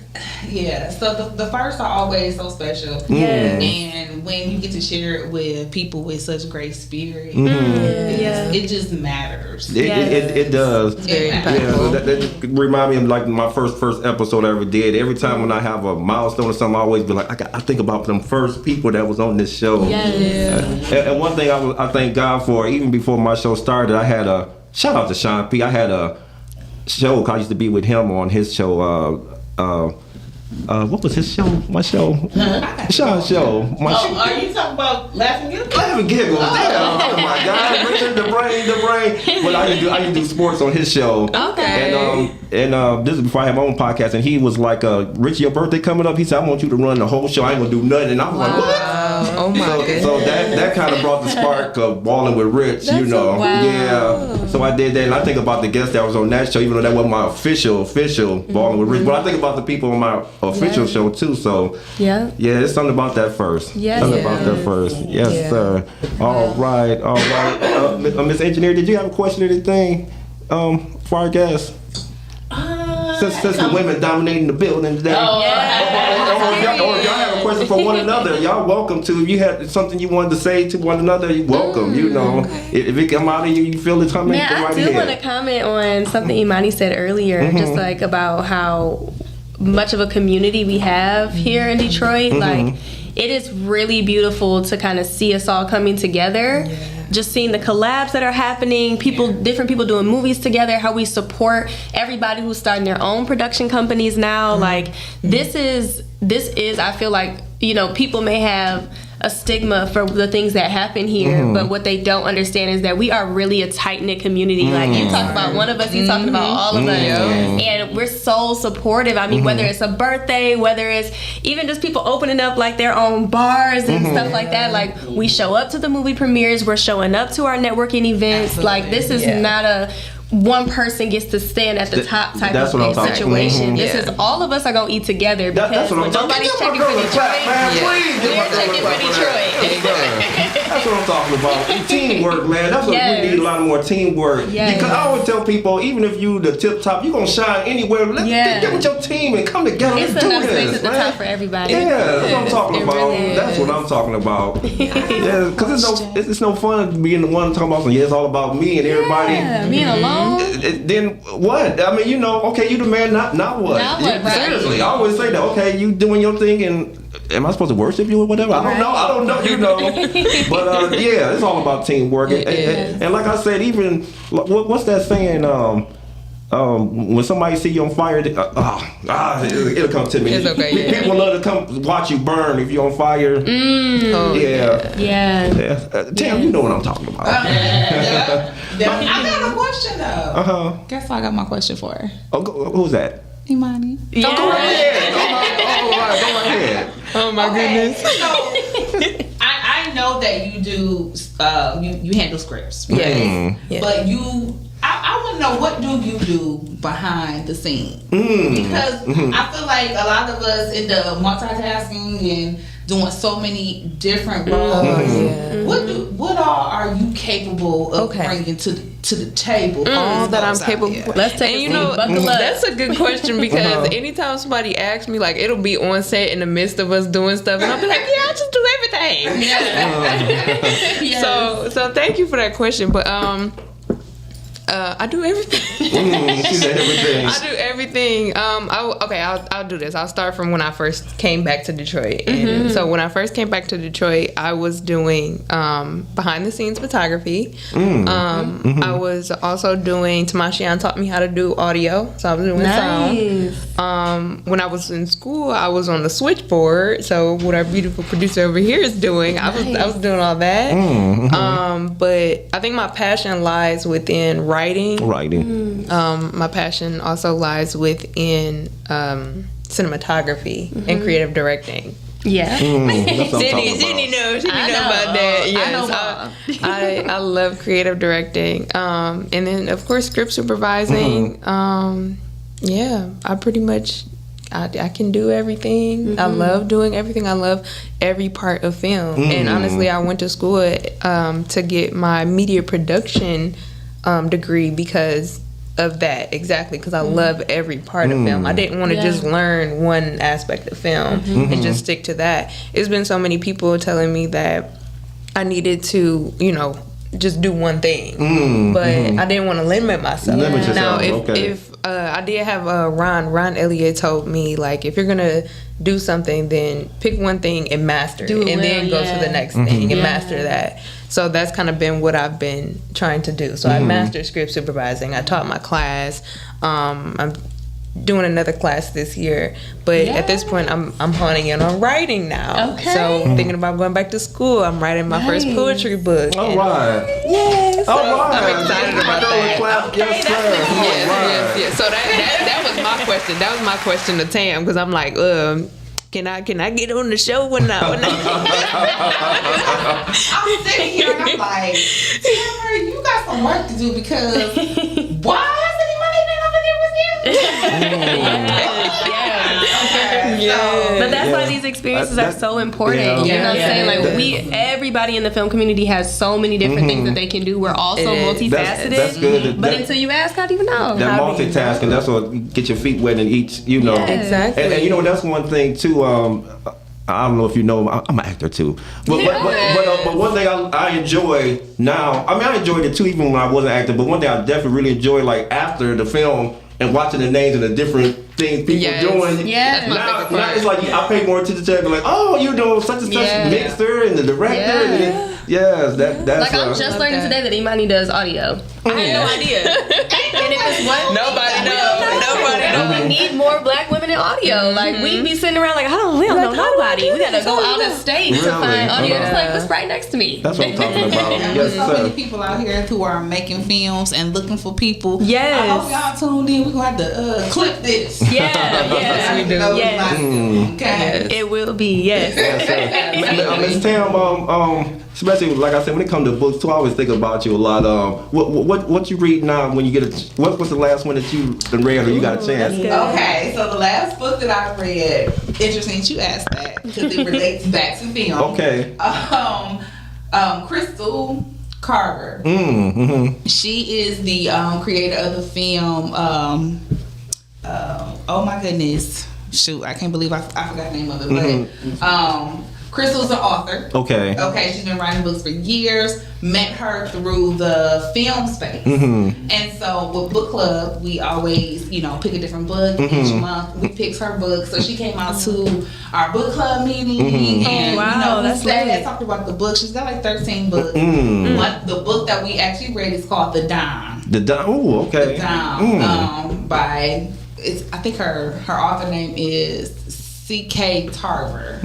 Yeah, so the first are always so special. And when you get to share it with people with such great spirit, it just matters. It does. It's very impactful. That remind me of like my first episode I ever did. Every time when I have a milestone or something, I always be like, I think about them first people that was on this show. And one thing I thank God for, even before my show started, I had a shout out to Sean P. I had a show. I used to be with him on his show. What was his show? My show? Sean's show. Are you talking about Laughing Giggles? Laughing Giggles. Oh my God. Richard, the brain. Well, I used to do sports on his show. Okay. And this is before I had my own podcast, and he was like, Richie, your birthday coming up. He said, I want you to run the whole show. I ain't gonna do nothing. And I was like, what? Oh my goodness. So that kind of brought the spark of Ballin with Rich, Yeah. So I did that, and I think about the guest that was on that show, even though that wasn't my official Ballin with Rich. But I think about the people on my official show too. So it's something about that first. Something about that first. Yes, sir. All right. Miss Engineer, did you have a question or anything for our guest? Since the women dominating the building today. Or if y'all have a question for one another, y'all welcome to. If you had something you wanted to say to one another, you're welcome. If it come out of you, you feel it coming. Yeah, I do want to comment on something Imani said earlier, just like about how much of a community we have here in Detroit. Like, it is really beautiful to kind of see us all coming together. Just seeing the collabs that are happening, different people doing movies together, how we support everybody who's starting their own production companies now. Like, this is I feel like people may have a stigma for the things that happen here, but what they don't understand is that we are really a tight-knit community. Like, you talk about one of us, you talking about all of us, and we're so supportive. I mean, whether it's a birthday, whether it's even just people opening up like their own bars and stuff like that, like, we show up to the movie premieres, we're showing up to our networking events. Absolutely. Like, this is not a one person gets to stand at the top type of situation. This is all of us are gonna eat together because when nobody's checking for Detroit, we're checking for Detroit. That's what I'm talking about. Teamwork, man. That's what we need, a lot more teamwork. Because I always tell people, even if you the tip top, you're gonna shine anywhere. Let's get with your team and come together. It's Let's do enough this, space at the top for everybody. Yeah, that's what I'm talking about. Really That's what I'm talking about. Yeah, because it's no fun being the one talking about, it's all about me and everybody. Being alone. Then what? I mean, okay, you the man, not what? Not what, right. Seriously, I always say that. Okay, you doing your thing, and am I supposed to worship you or whatever? I don't know. But yeah, it's all about teamwork. And like I said, even what's that saying? When somebody see you on fire, it'll come to me. It's okay, People love to come watch you burn if you're on fire. Tim, you know what I'm talking about. I got a question though. Guess I got my question for her. Who's that? Imani. Go ahead. Go ahead. Oh my goodness. So I know that you do. You handle scripts, right? But I want to know, what do you do behind the scene? Because I feel like a lot of us end up multitasking and doing so many different roles. What all are you capable of bringing to the table? All that I'm capable. Let's take that's a good question, because anytime somebody asks me, like, it'll be on set in the midst of us doing stuff, and I'll be like, I just do everything. So thank you for that question, but I do everything. She said everything. I do everything. I'll do this. I'll start from when I first came back to Detroit. And so when I first came back to Detroit, I was doing behind the scenes photography. I was also doing, Tamashian taught me how to do audio, so I was doing sound. When I was in school, I was on the switchboard. So what our beautiful producer over here is doing, I was doing all that. But I think my passion lies within writing. My passion also lies within cinematography and creative directing. Jenny knows about that. Yes, I love creative directing. And then of course script supervising. I pretty much I can do everything. I love doing everything. I love every part of film. And honestly, I went to school to get my media production degree because of that, exactly, because I love every part of film. I didn't want to just learn one aspect of film and just stick to that. It's been so many people telling me that I needed to, just do one thing, but I didn't want to limit myself. Now, if I did have Ron Elliott told me, like, if you're gonna do something, then pick one thing and master it, and then go to the next thing and master that. So that's kind of been what I've been trying to do. So I mastered script supervising. I taught my class. I'm doing another class this year, but at this point I'm honing in on writing now. So thinking about going back to school. I'm writing my first poetry book. All right. Yes. All right. I'm excited about that. Yes. So that was my question. That was my question to Tam, because I'm like, Can I get on the show when I I'm sitting here and I'm like, Tamer, you got some work to do, because why hasn't anybody been over there with you? But that's why these experiences are so important. You know what I'm saying? Like, everybody in the film community has so many different things that they can do. We're all so multifaceted. That's good. But until you ask, how do you know? That multitasking, that's what get your feet wet in each, Exactly. And that's one thing too. I don't know if you know, I'm an actor too. But one thing I enjoy now, I mean, I enjoyed it too even when I wasn't an actor, but one thing I definitely really enjoy, like, after the film and watching the names and the different things people doing. Now it's like I pay more attention to it, like, oh, you know, such and such mixer and the director. And that's like, I'm just learning today that Imani does audio. I had no idea. And if it's one, Nobody knows. we need more black women in audio. Like we be sitting around like, we don't know nobody. We gotta go out of state to find audio. It's like what's right next to me. That's what I'm talking about. And Yes, there's so many sir. people out here who are making films and looking for people. Yes. I hope y'all tuned in. We're going to have to clip this. Yeah, we do. Yes. Okay. It will be, yes. Miss Tam, especially like I said, when it comes to books too, I always think about you a lot. What you read now when you get what was the last one that you read or you got a chance? Okay, so the last book that I read, interesting that you asked that because it relates back to film. Okay. Crystal Carter. She is the creator of the film. Oh my goodness! Shoot, I can't believe I forgot the name of it. But Crystal's an author. Okay. Okay, she's been writing books for years. Met her through the film space. And so with book club, we always, pick a different book. Each month we pick her book. So she came out to our book club meeting. And, we sat and talked about the book. She's got like 13 books. The book that we actually read is called The Dime. The Dime. Oh, okay. The Dime. I think her author name is C.K. Tarver.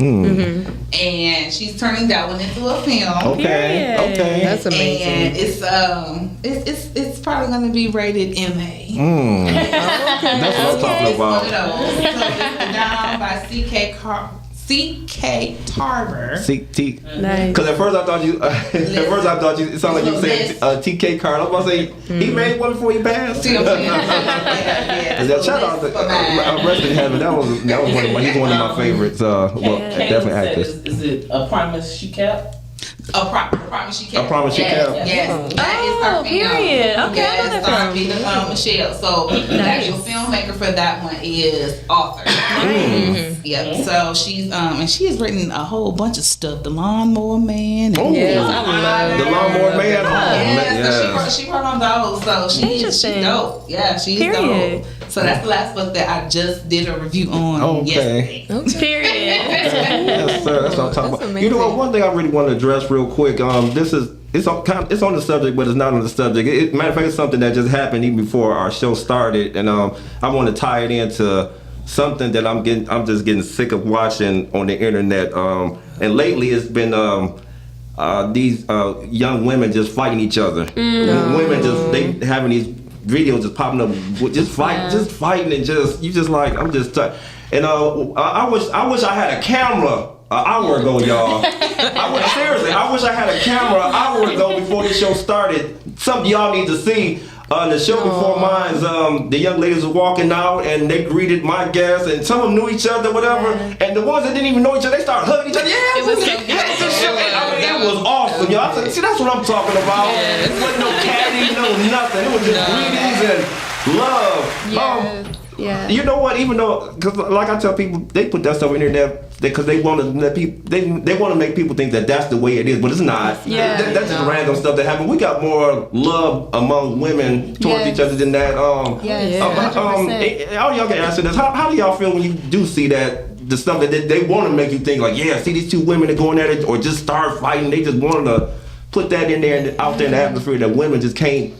And she's turning that one into a film. Okay. That's amazing. And it's probably going to be rated MA. That's what I'm talking about. One of those. So it's The Dime by C.K. Tarver. Nice. Because at first I thought you. It sounded like you said T.K. Card. I was about to say he made one before he passed. See what I'm saying? Shout out to Rest in Heaven. That was one of my. He's one of my favorites. Definitely actors. Is it A Promise She Kept? A Promise She Kept. A Promise She Kept. Yes. That is her film. Period. Okay, I know that film. Michelle. So the actual filmmaker for that one is author. Yep. So she's and she has written a whole bunch of stuff. The Lawnmower Man. The Lawnmower Man. So she wrote on those. So she's dope. Yeah, she's dope. So that's the last book that I just did a review on yesterday. Period. Yes, sir. That's what I'm talking about. You know what? One thing I really want to address real quick. It's on the subject, but it's not on the subject. Matter of fact, it's something that just happened even before our show started, and I want to tie it into something that I'm just getting sick of watching on the internet. And lately, it's been these young women just fighting each other. Women they having these videos just popping up, just fighting, and you just like I'm just. And I wish I had a camera an hour ago, y'all. Seriously, I wish I had a camera an hour ago before the show started. Something y'all need to see. The show before mine, the young ladies were walking out and they greeted my guests, and some of them knew each other, whatever. And the ones that didn't even know each other, they started hugging each other. Yeah, it was awesome, y'all. See, that's what I'm talking about. It wasn't no caddy, no nothing. It was just greetings and love. Yeah. You know what? Even though, because like I tell people, they put that stuff in there because they want to let people. They want to make people think that that's the way it is, but it's not. That's just random stuff that happens. We got more love among women towards each other than that. All y'all can answer this. How do y'all feel when you do see that the stuff that they want to make you think like, yeah, see these two women are going at it or just start fighting? They just wanted to put that in there and out there in the atmosphere that women just can't.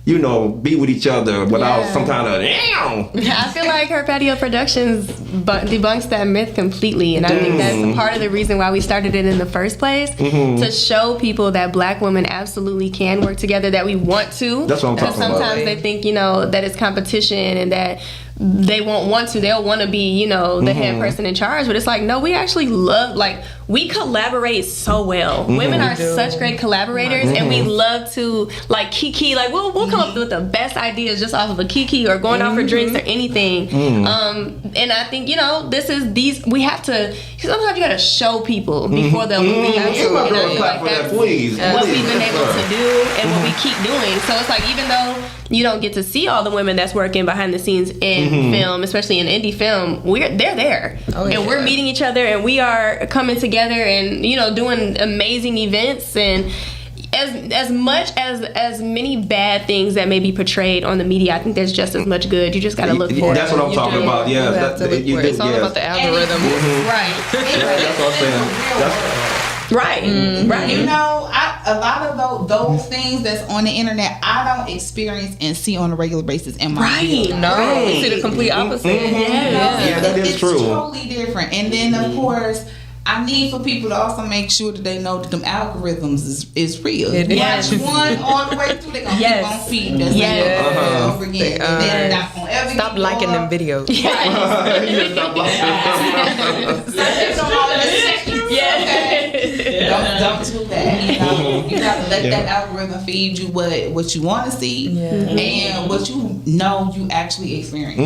Be with each other without some kind of I feel like Her Patio Productions debunks that myth completely, and I think that's part of the reason why we started it in the first place, to show people that black women absolutely can work together, that we want to. That's what I'm talking about. Sometimes they think, that it's competition and that they won't want to. They'll want to be, the head person in charge, but it's like, no, we actually love, we collaborate so well. Women are such great collaborators, and we love to kiki. We'll come up with the best ideas just off of a kiki or going out for drinks or anything. And I think we have to. Sometimes you got to show people before they'll believe you. And I feel like that's what we've been able to do and what we keep doing. So it's like, even though you don't get to see all the women that's working behind the scenes in film, especially in indie film, they're there. And we're meeting each other, and we are coming together and doing amazing events. And as much as many bad things that may be portrayed on the media, I think there's just as much good. You just got to look for it. That's what I'm talking about. Yeah, it's all about the algorithm. Right. That's what I'm saying. Right. Right. a lot of those things that's on the internet, I don't experience and see on a regular basis in my real life. No, we see the complete opposite. Yeah, that is it's true. Totally different. And then of course, I need for people to also make sure that they know that them algorithms is real. Yes. Watch one all the way through, they're gonna keep on feeding us over and over again. And then not gonna ever Stop get liking bored. them videos. Don't do that. You know, you have to let that algorithm feed you what you want to see and what you know you actually experience.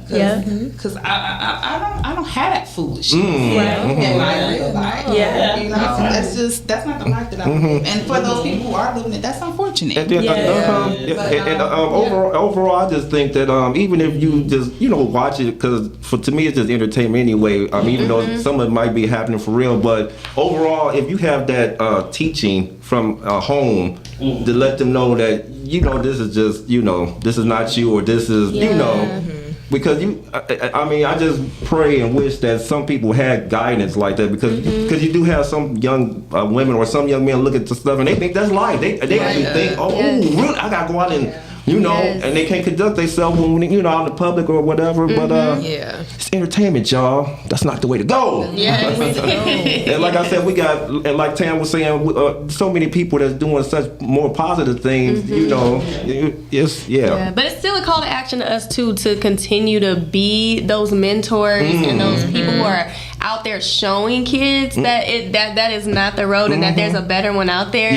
Because I don't have that foolishness in my real life. You know, that's not the life that I live. And for those people who are living it, that's unfortunate. And overall, I just think that even if you just watch it, because to me it's just entertainment anyway. Even though some of it might be happening for real, but overall, if you have that teaching from home to let them know that this is just this is not you, or this is because I just pray and wish that some people had guidance like that, because you do have some young women or some young men look at the stuff and they think that's life. They actually think, really? I gotta go out and and they can't conduct themselves when out in the public or whatever. But it's entertainment, y'all. That's not the way to go. And like I said, we got, and like Tam was saying, so many people that's doing such more positive things. But it's still a call to action to us too, to continue to be those mentors and those people who are out there showing kids that that is not the road, and that there's a better one out there.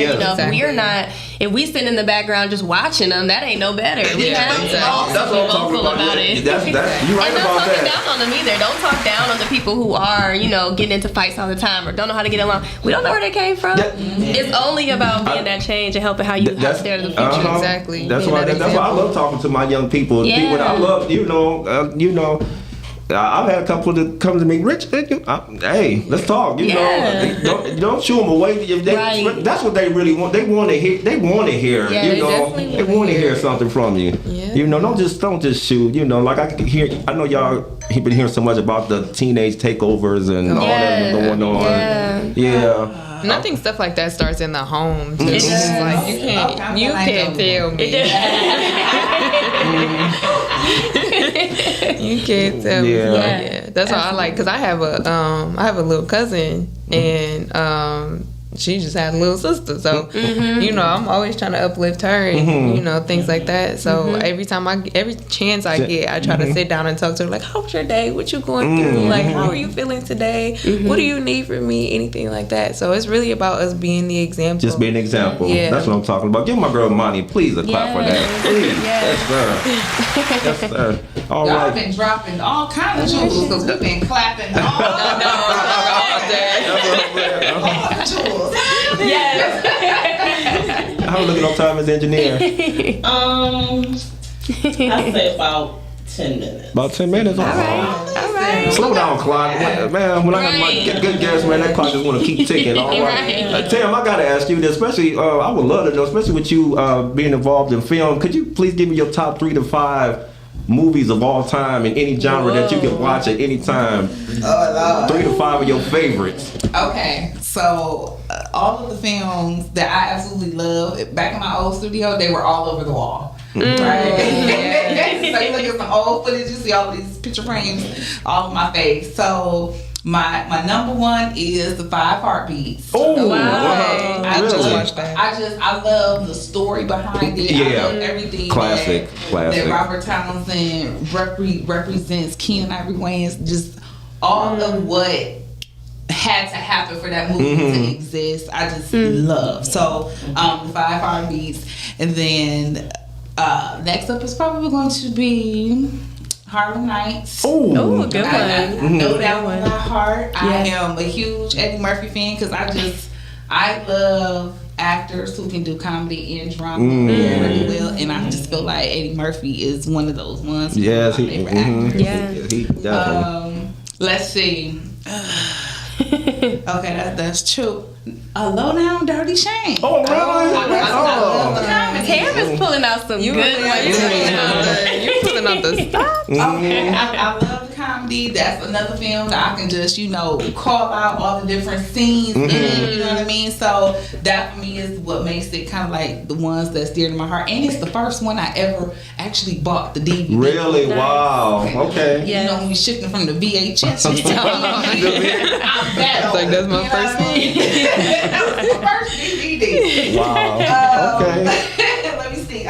If we sit in the background just watching them, that ain't no better. We have to also be vocal about it. You're right and don't about talk that. down on them either. Don't talk down on the people who are, getting into fights all the time or don't know how to get along. We don't know where they came from. It's only about being that change and helping how you help there in the future. Exactly. That's why I love talking to my young people. People that I love, I've had a couple that come to me, Rich. Hey, let's talk. Don't shoo them away. That's what they really want. They want to hear. They want to hear. They want to hear something from you. Don't just shoot. Like I know y'all been hearing so much about the teenage takeovers and all that going on. And I think stuff like that starts in the home. It's just like you can't tell me. You can't tell me. That's why I like, because I have a little cousin, and she just had a little sister, so I'm always trying to uplift her and things like that. So every chance I get, I try to sit down and talk to her, like, how was your day? What you going through? Like, how are you feeling today? What do you need from me? Anything like that. So it's really about us being the example. Just being an example. That's what I'm talking about. Give my girl Monty, please, a clap for that. Please. Yes, sir. All Y'all right. been dropping all kinds of jewels because we've been clapping all day. All the jewels. How looking on time as engineer? I'd say about 10 minutes. About 10 minutes. All right. Slow down, clock. Man, when I have my good guess, man, that clock just want to keep ticking. All right. Tam, I got to ask you this, especially, I would love to know, especially with you being involved in film, could you please give me your top 3 to 5 movies of all time in any genre that you can watch at any time? 3 to 5 of your favorites. Okay, so all of the films that I absolutely love, back in my old studio, they were all over the wall. Right? So you look at some old footage, you see all of these picture frames all of my face. So my number one is The 5 Heartbeats. Oh, wow. I love the story behind it. I love everything that Robert Townsend represents, Keenen Ivory Wayans, just all of what had to happen for that movie to exist. I just love. So The 5 Heartbeats, and then next up is probably going to be Harlem Nights. Oh, good one. I know that one by heart. I am a huge Eddie Murphy fan because I love actors who can do comedy and drama really well, and I just feel like Eddie Murphy is one of those ones. Yes, he definitely. Let's see. Okay, that's true. A Low Down Dirty Shame. Oh, really? Tam is pulling out some good ones. You pulling out the stuff. Okay, I love the comedy. comedy, that's another film that I can just, call out all the different scenes in it, you know what I mean? So that for me is what makes it kind of like the ones that's dear to my heart. And it's the first one I ever actually bought the DVD. Really? Nice. Wow. Okay. You know, when we shifting from the VHS to the DVD. It's like, that's my first one. That was my first DVD. Wow. Okay. Let me see.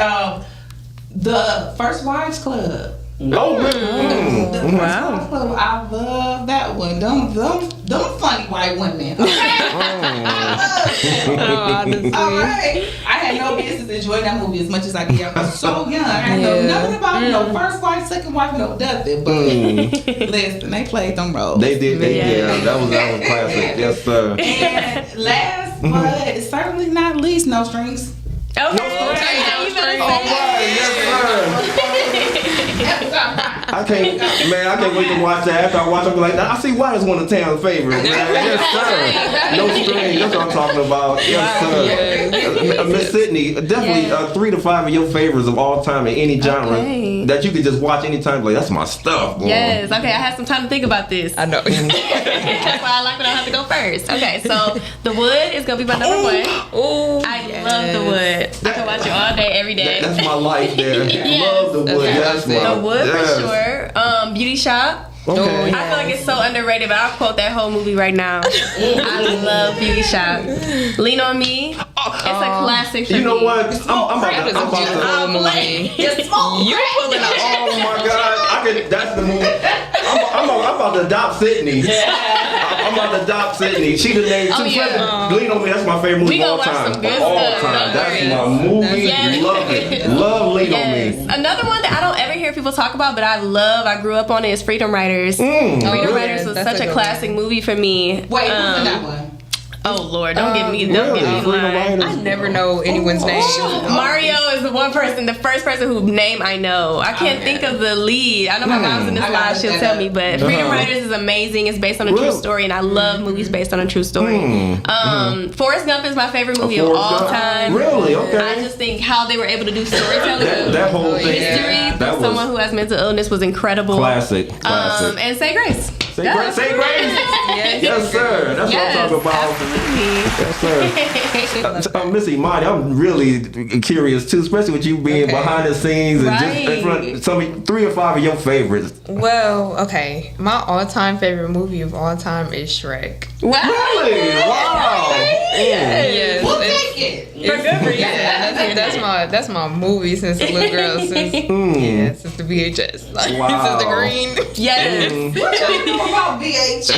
The First Wives Club. Oh, really? The First Wives Club. I love that one. Them funny white women. All right. I had no business enjoying that movie as much as I did. I was so young. I didn't know nothing about no first wife, second wife, no nothing. But listen, they played them roles. They did. That was classic. Yes, sir. And last, but certainly not least, No Strings. Okay. All right. Yes, sir. I can't wait to watch that. After I watch it, I'll be like, I see why it's one of the town's favorites. Yes, sir. No Strings. That's what I'm talking about. Yes, sir. Miss Sydney, definitely 3 to 5 of your favorites of all time in any genre that you could just watch anytime. Like, that's my stuff. Boy. Yes. Okay, I had some time to think about this. I know. That's why I like when I have to go first. Okay, so The Wood is gonna be my number one. Oh, I love The Wood. I can watch it all day, every day. That's my life there. Love The Wood. That's my The Wood for sure. Beauty Shop. Okay. I feel like it's so underrated, but I'll quote that whole movie right now. I love Beauty Shop. Lean on Me. It's a classic for me. You know what? I'm about to. You pulling up. Oh my God! That's the movie. I'm about to adopt Sydney. I'm about to adopt Sydney. She the name too. Lean on Me. That's my favorite movie of all time. That's my movie. Love it. Love Lean on Me. Another one that I don't ever hear people talk about, but I love. I grew up on it. Is Freedom Riders. Freedom Riders was such a classic movie for me. Wait, who's in that one? Oh Lord, don't get me in line. I never know anyone's name. Mario is the first person whose name I know. I can't think of the lead. I know my mom's in this live, she'll tell me, but Freedom Riders is amazing. It's based on a true story, and I love movies based on a true story. Forrest Gump is my favorite movie of all time. Really? Okay. I just think how they were able to do storytelling. That whole thing. History through someone who has mental illness was incredible. Classic. And Say Grace. Say Grace. Yes, sir. That's what I'm talking about. Yes, sir. Miss Imani, I'm really curious too, especially with you being behind the scenes and just in front. Tell me 3 or 5 of your favorites. Well, okay, my all-time favorite movie of all time is Shrek. Wow. Really? Wow. Yes. We'll take it. For good reason. That's my movie since a little girl, since the VHS. Since the green. Yes. What you know about VHS?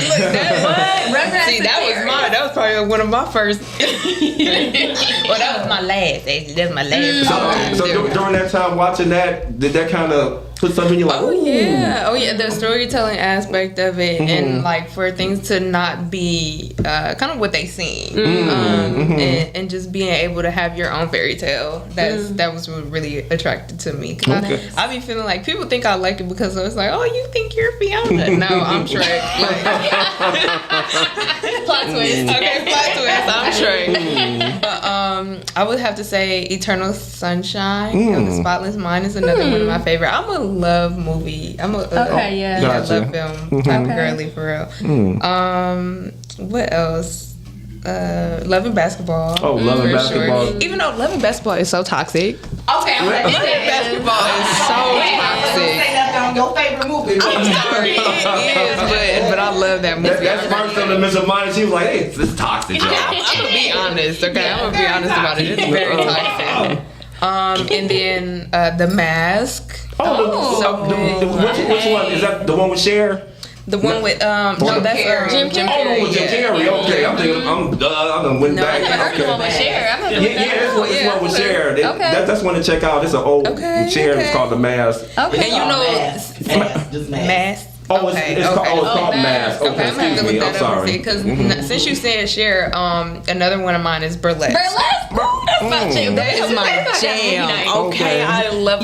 That was probably one of my first. Well, that was my last. That's my last. So during that time watching that, did that kind of put something in your like? Oh yeah, the storytelling aspect of it, and like for things to not be kind of what they seem, and just being able to have your own fairy tale. That was what really attracted to me. Cause I be feeling like people think I like it because it's like, oh, you think you're Fiona? No, I'm Shrek. Plot twist. Okay, plot twist. I'm Shrek. But I would have to say Eternal Sunshine of the Spotless Mind is another one of my favorite. I'm a love movie. I love film type of girly for real. What else? Love and Basketball. Oh, Love and Basketball. Sure. Even though Love and Basketball is so toxic. Okay, Love and Basketball is so toxic. Say nothing on your favorite movie. I'm sorry, it is, but I love that movie. That's first on the Miss Imani. She was like, hey, it's toxic, y'all. I'm gonna be honest, okay? I'm gonna be honest about it. It's very toxic. And then The Mask. Which one is that? The one with Cher? The one with no, that's Jim Carrey. Oh, with Jim Carrey. Okay, I'm thinking I done went back. I heard the one with Cher. It's one with Cher. That's one to check out. It's an old Cher. It's called The Mask. Okay. And you know, Mask. Oh, it's called Mask. Okay, I'm gonna have to look that up and see, because since you said Cher, another one of mine is Burlesque. Burlesque? That's my jam. That is my jam. Okay, I love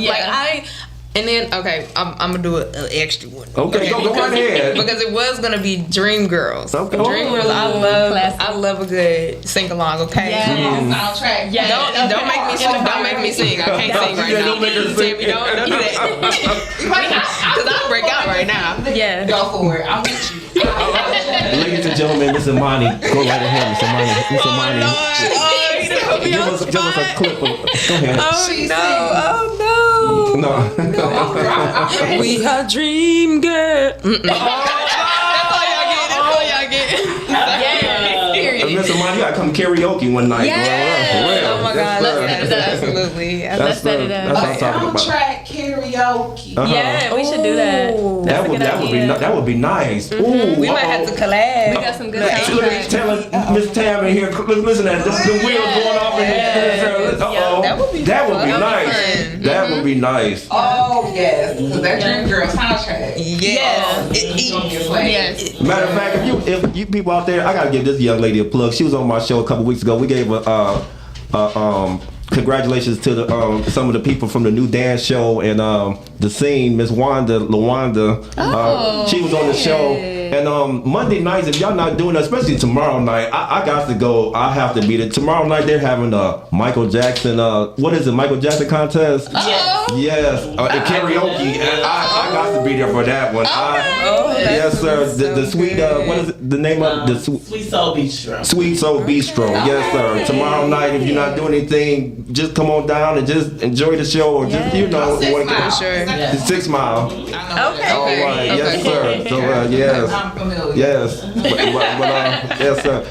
And then, okay, I'm gonna do an extra one. Okay, go right ahead. Because it was gonna be Dream Girls. Okay. Dream Girls, I love a good sing along. Okay. Soundtrack. Yeah. Don't make me sing. Don't make me sing. I can't sing right now. Don't make her sing. Tammy, don't do that. Because I'll break out right now. Yeah. Go for it. I'm with you. Ladies and gentlemen, Miss Imani, go right ahead, Miss Imani. Miss Imani. Give us a clip. Go ahead. No. We are dream girl. That's all y'all get. Miss Imani, you gotta come karaoke one night. Yes. Oh my God, absolutely. Let's set it up. That's what I'm talking about. Soundtrack karaoke. Yeah, we should do that. That would be nice. Ooh, We might have to collab. We got some good soundtracks. Telling Miss Tam in here, listen to that. The wheels going off in here. That would be That would be fun. nice. That would be nice. Oh, yes. Because that Dream Girl soundtrack. Yes. Yes. Matter of fact, if you people out there, I gotta give this young lady a plug. She was on my show a couple weeks ago. We gave her congratulations to the some of the people from the new dance show and the scene. Miss LaWanda. She was on the show. And Monday nights, if y'all not doing it, especially tomorrow night, I got to go. I have to be there. Tomorrow night they're having a Michael Jackson. What is it? Michael Jackson contest? Yes. Karaoke. And I got to be there for that one. Yes, sir. The sweet. What is it? The name of the Sweet Soul Bistro. Sweet Soul Bistro. Yes, sir. Tomorrow night, if you're not doing anything, just come on down and just enjoy the show, or just 6 Mile. The 6 Mile. Okay. All right. Yes, sir. So yes. I'm familiar. Yes, yes, sir.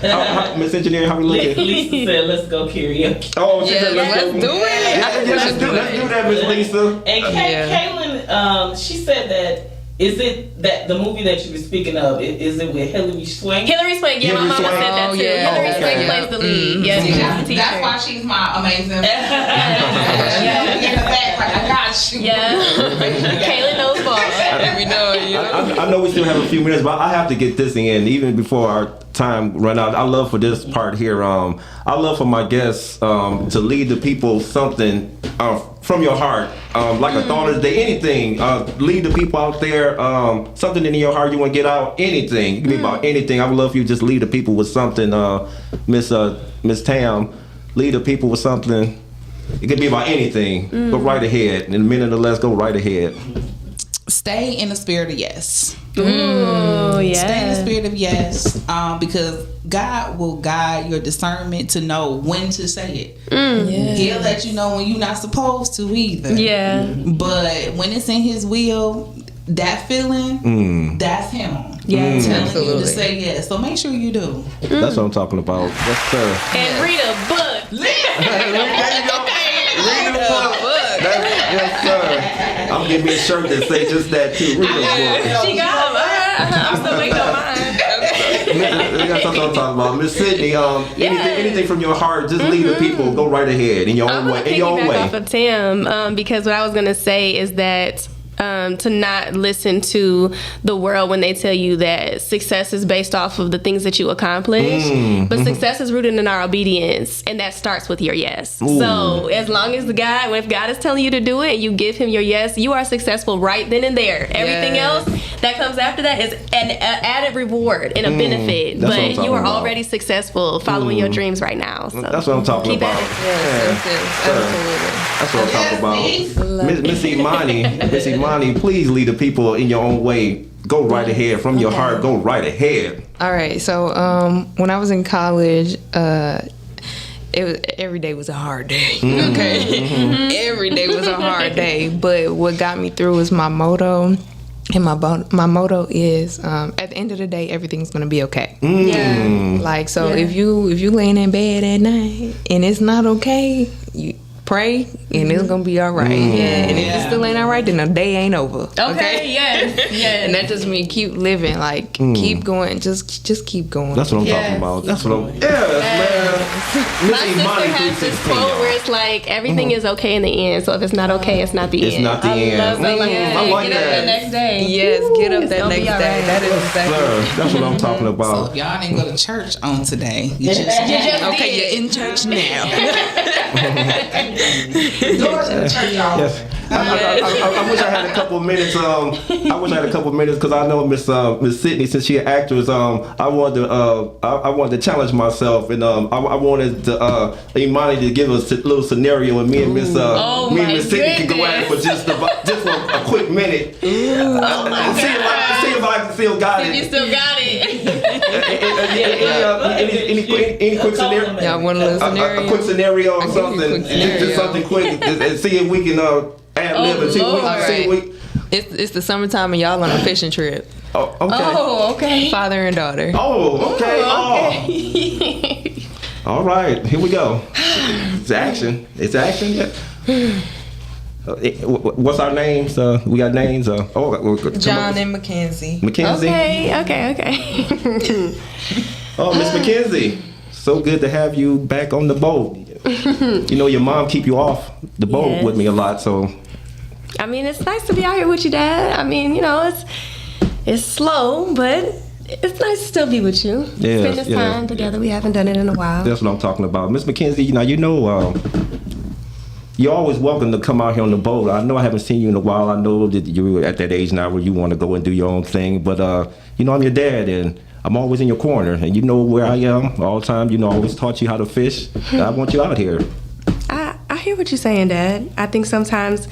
Miss Engineer, how we looking? Lisa said, "Let's go karaoke." Oh, she said, Let's do it. let's do that, Miss Lisa. And Kaylin, she said that. Is it that the movie that you were speaking of? Is it with Hilary Swank? Hilary Swank, yeah, my mama said that too. Hilary Swank plays the lead. Yes, she's the teacher. That's why she's my amazing. In the back, like I got you. Yeah. Kaylin knows ball. We know you. I know we still have a few minutes, but I have to get this in even before our time run out. I love for this part here. I love for my guests to lead the people something from your heart, like a thought of the day, anything. Lead the people out there, something in your heart you want to get out, anything. It can be about anything. I would love for you to just lead the people with something. Miss Tam, lead the people with something. It could be about anything. Go right ahead. In a minute or less, go right ahead. Stay in the spirit of yes. Ooh, yeah. Stay in the spirit of yes, because God will guide your discernment to know when to say it. He'll let you know when you're not supposed to either. Yeah. But when it's in His will, that feeling, that's Him. Yeah. Telling you to say yes. So make sure you do. That's what I'm talking about. Yes, sir. And read a book. There you go. Read a book. Yes, sir. I'm gonna give me a shirt that say just that too. Read a book. She got them. I'm still waiting on mine. That's what I'm talking about. Miss Sydney, anything from your heart, just lead the people. Go right ahead in your own way. In your own way. Off of Tim, because what I was gonna say is that to not listen to the world when they tell you that success is based off of the things that you accomplish, but success is rooted in our obedience, and that starts with your yes. Ooh. So as long as if God is telling you to do it and you give Him your yes, you are successful right then and there. Everything else that comes after that is an added reward and a benefit, That's what I'm but talking you are about. already successful following your dreams right now. So That's what I'm talking keep about. at it. That's what I'm talking about. Miss Imani, please lead the people in your own way. Go right ahead from your heart. Go right ahead. All right. So when I was in college, every day was a hard day. Okay, every day was a hard day. But what got me through was my motto. And my motto is, at the end of the day, everything's gonna be okay. Yeah. Like, so if you laying in bed at night and it's not okay, you pray and it's gonna be all right. And if it still ain't all right, then the day ain't over. Okay. Yes. And that just means keep living, like keep going, just keep going. That's what I'm talking about. That's what I'm. Man. My sister has this quote where it's like everything is okay in the end. So if it's not okay, it's not the end. It's not the end. I like that. Get up the next day. Yes, get up that gonna next be day. all right. That is exactly. Sir, that's what I'm talking So about. if y'all didn't go to church on today, you just okay, you're in church now. Go to the church, y'all. Yes. I wish I had a couple of minutes. I wish I had a couple of minutes because I know Miss Sydney, since she's an actress. I wanted to challenge myself, and I wanted Imani to give us a little scenario, and me and Miss Sydney can go at it for just a quick minute. See if I can still got it. You still got it. Any quick scenario? Y'all want a little scenario? A quick scenario or something. Just something quick, and see if we can ad lib and see if we. It's the summertime and y'all on a fishing trip. Oh, okay. Oh, okay. Father and daughter. Oh, okay. Oh. All right, here we go. It's action. Yeah. What's our names? We got names. John and Mackenzie. Mackenzie. Okay. Oh, Miss Mackenzie. So good to have you back on the boat. You know, your mom keep you off the boat with me a lot, so. I mean, it's nice to be out here with you, Dad. I mean, you know, it's slow, but it's nice to still be with you. Yes, Spend this time together. We haven't done it in a while. That's what I'm talking about. Miss Mackenzie, you're always welcome to come out here on the boat. I know I haven't seen you in a while. I know that you're at that age now where you want to go and do your own thing, but I'm your dad, and I'm always in your corner, and you know where I am all the time. You know, I always taught you how to fish. I want you out here. I hear what you're saying, Dad. I think sometimes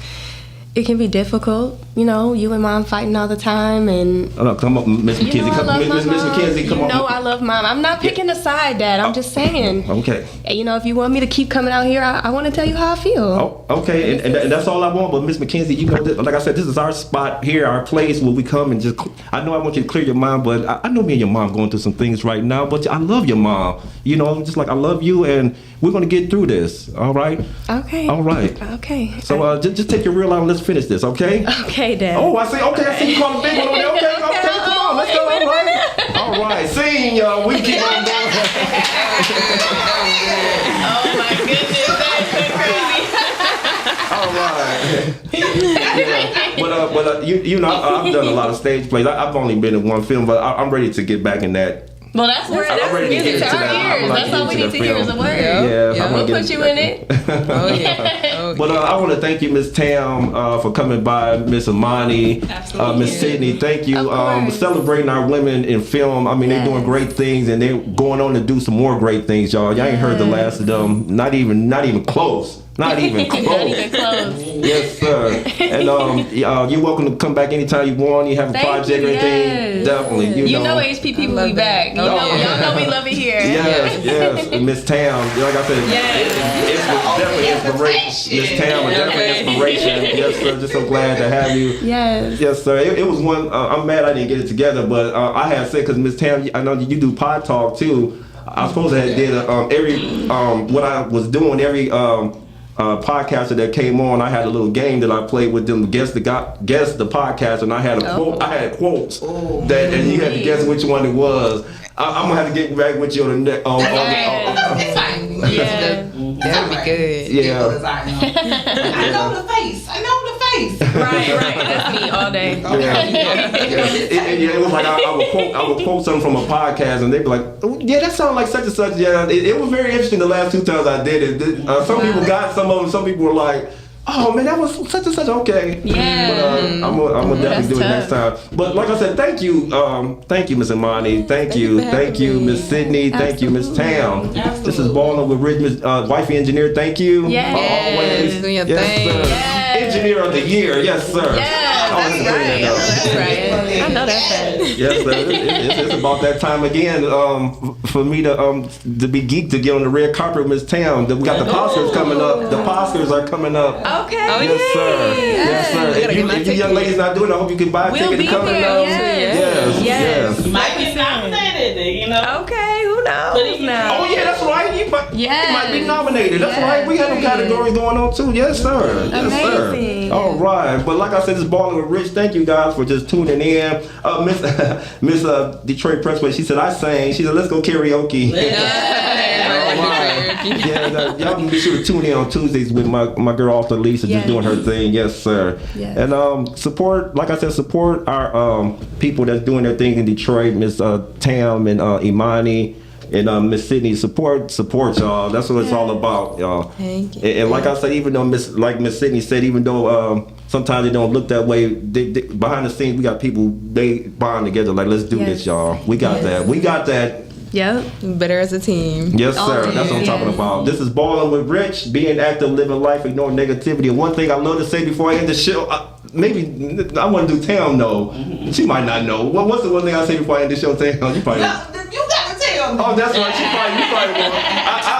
it can be difficult. You know, you and Mom fighting all the time, and come on, Miss Mackenzie. Miss Mackenzie, come on. You know I love Mom. I'm not picking a side, Dad. I'm just saying. Okay. You know, if you want me to keep coming out here, I want to tell you how I feel. Oh, okay, and that's all I want. But Miss Mackenzie, you know, like I said, this is our spot here, our place where we come and just. I know I want you to clear your mind, but I know me and your mom going through some things right now. But I love your mom. You know, just like I love you, and we're gonna get through this. All right. Okay. All right. Okay. So just take your reel out and let's finish this, okay? Okay, Dad. Oh, I see. Okay, I see you call the big one. Okay, come on, let's go. All right. Scene, y'all. We keep on going. Oh my goodness, that's so crazy. All right. But you know, I've done a lot of stage plays. I've only been in one film, but I'm ready to get back in that. Well, that's music to our ears. That's all we need to hear is a word. Yeah, we'll put you in it. Oh yeah. But I want to thank you, Miss Tam, for coming by, Miss Imani, Miss Sydney. Thank you. Celebrating our women in film. I mean, they're doing great things, and they're going on to do some more great things, y'all. Y'all ain't heard the last of them. Not even close. Not even close. Not even close. Yes, sir. And you're welcome to come back anytime you want. You have a project or anything. Yes. Definitely. You know HPP will be back. Y'all know we love it here. Yes. And Miss Tam, like I said, it's definitely inspiration. Miss Tam was definitely inspiration. Yes, sir. Just so glad to have you. Yes, sir. It was one. I'm mad I didn't get it together, but I had said because Miss Tam, I know you do pod talk too. I was supposed to have did every what I was doing every. Podcaster that came on, I had a little game that I played with them. Guess the podcaster, and I had a quote. I had quotes that, and you had to guess which one it was. I'm gonna have to get back with you on the next. That'd be good. Yeah. I know the face. Right. That's me all day. It was like I would quote something from a podcast, and they'd be like, oh, "Yeah, that sounds like such and such." Yeah, it was very interesting the last 2 times I did it. Some people got some of them. Some people were like, "Oh man, that was such and such." Okay. Yeah. But I'm gonna definitely do it next time. But like I said, thank you, Miss Imani. Thank you, Miss Sydney. Thank you, Miss Tam. This is Ballin with Rich, wifey engineer. Thank you. Yes. Always. Yes, sir. Yes. Engineer of the year. Yes, sir. Yes, that's right. I know that. Yes, sir. It's about that time again for me to be geeked to get on the red carpet with Miss Tam. We got the Oscars coming up. The Oscars are coming up. Okay. Yes, sir. Yes, sir. If you young ladies not doing it, I hope you can buy a ticket to come in. Yes. Might be nominated, you know. Okay, who knows? Oh yeah, that's right. You might be nominated. That's right. We have them categories going on too. Yes, sir. Yes, sir. All right. But like I said, this is Ballin with Rich. Thank you guys for just tuning in. Miss Detroit Pressway, she said I sang. She said let's go karaoke. Y'all can be sure to tune in on Tuesdays with my girl Arthur Lisa just doing her thing. Yes, sir. Yes. And support, like I said, support our people that's doing their thing in Detroit. Miss Tam and Imani. And Miss Sydney, support y'all. That's what it's all about, y'all. Thank you. And like I said, even though Miss Sydney said, even though sometimes they don't look that way, they, behind the scenes we got people, they bond together. Like, let's do this, y'all. We got that. We got that. Yep. Better as a team. Yes, sir. That's what I'm talking about. This is Ballin' with Rich, being active, living life, ignoring negativity. And one thing I love to say before I end the show, maybe I want to do Tam know. She might not know. What's the one thing I say before I end the show, Tam? You probably. No, you gotta tell me. Oh, that's right. You probably won't.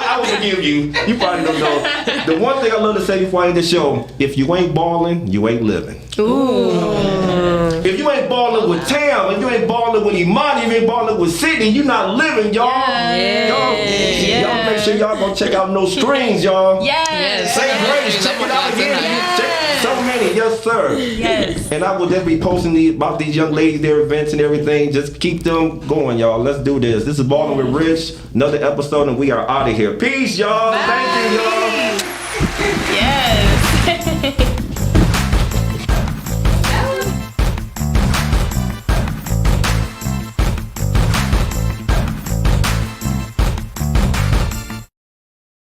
I will forgive you. You probably don't know. The one thing I love to say before I end the show: if you ain't balling, you ain't living. Ooh. If you ain't balling with Tam, if you ain't balling with Imani, if you ain't balling with Sydney, you not living, y'all. Y'all make sure y'all go check out No Strings, y'all. Yes. Say Grace, check it out again. So many, yes, sir. Yes. And I will just be posting about these young ladies, their events and everything. Just keep them going, y'all. Let's do this. This is Ballin' with Rich, another episode, and we are out of here. Peace, y'all. Thank you, y'all.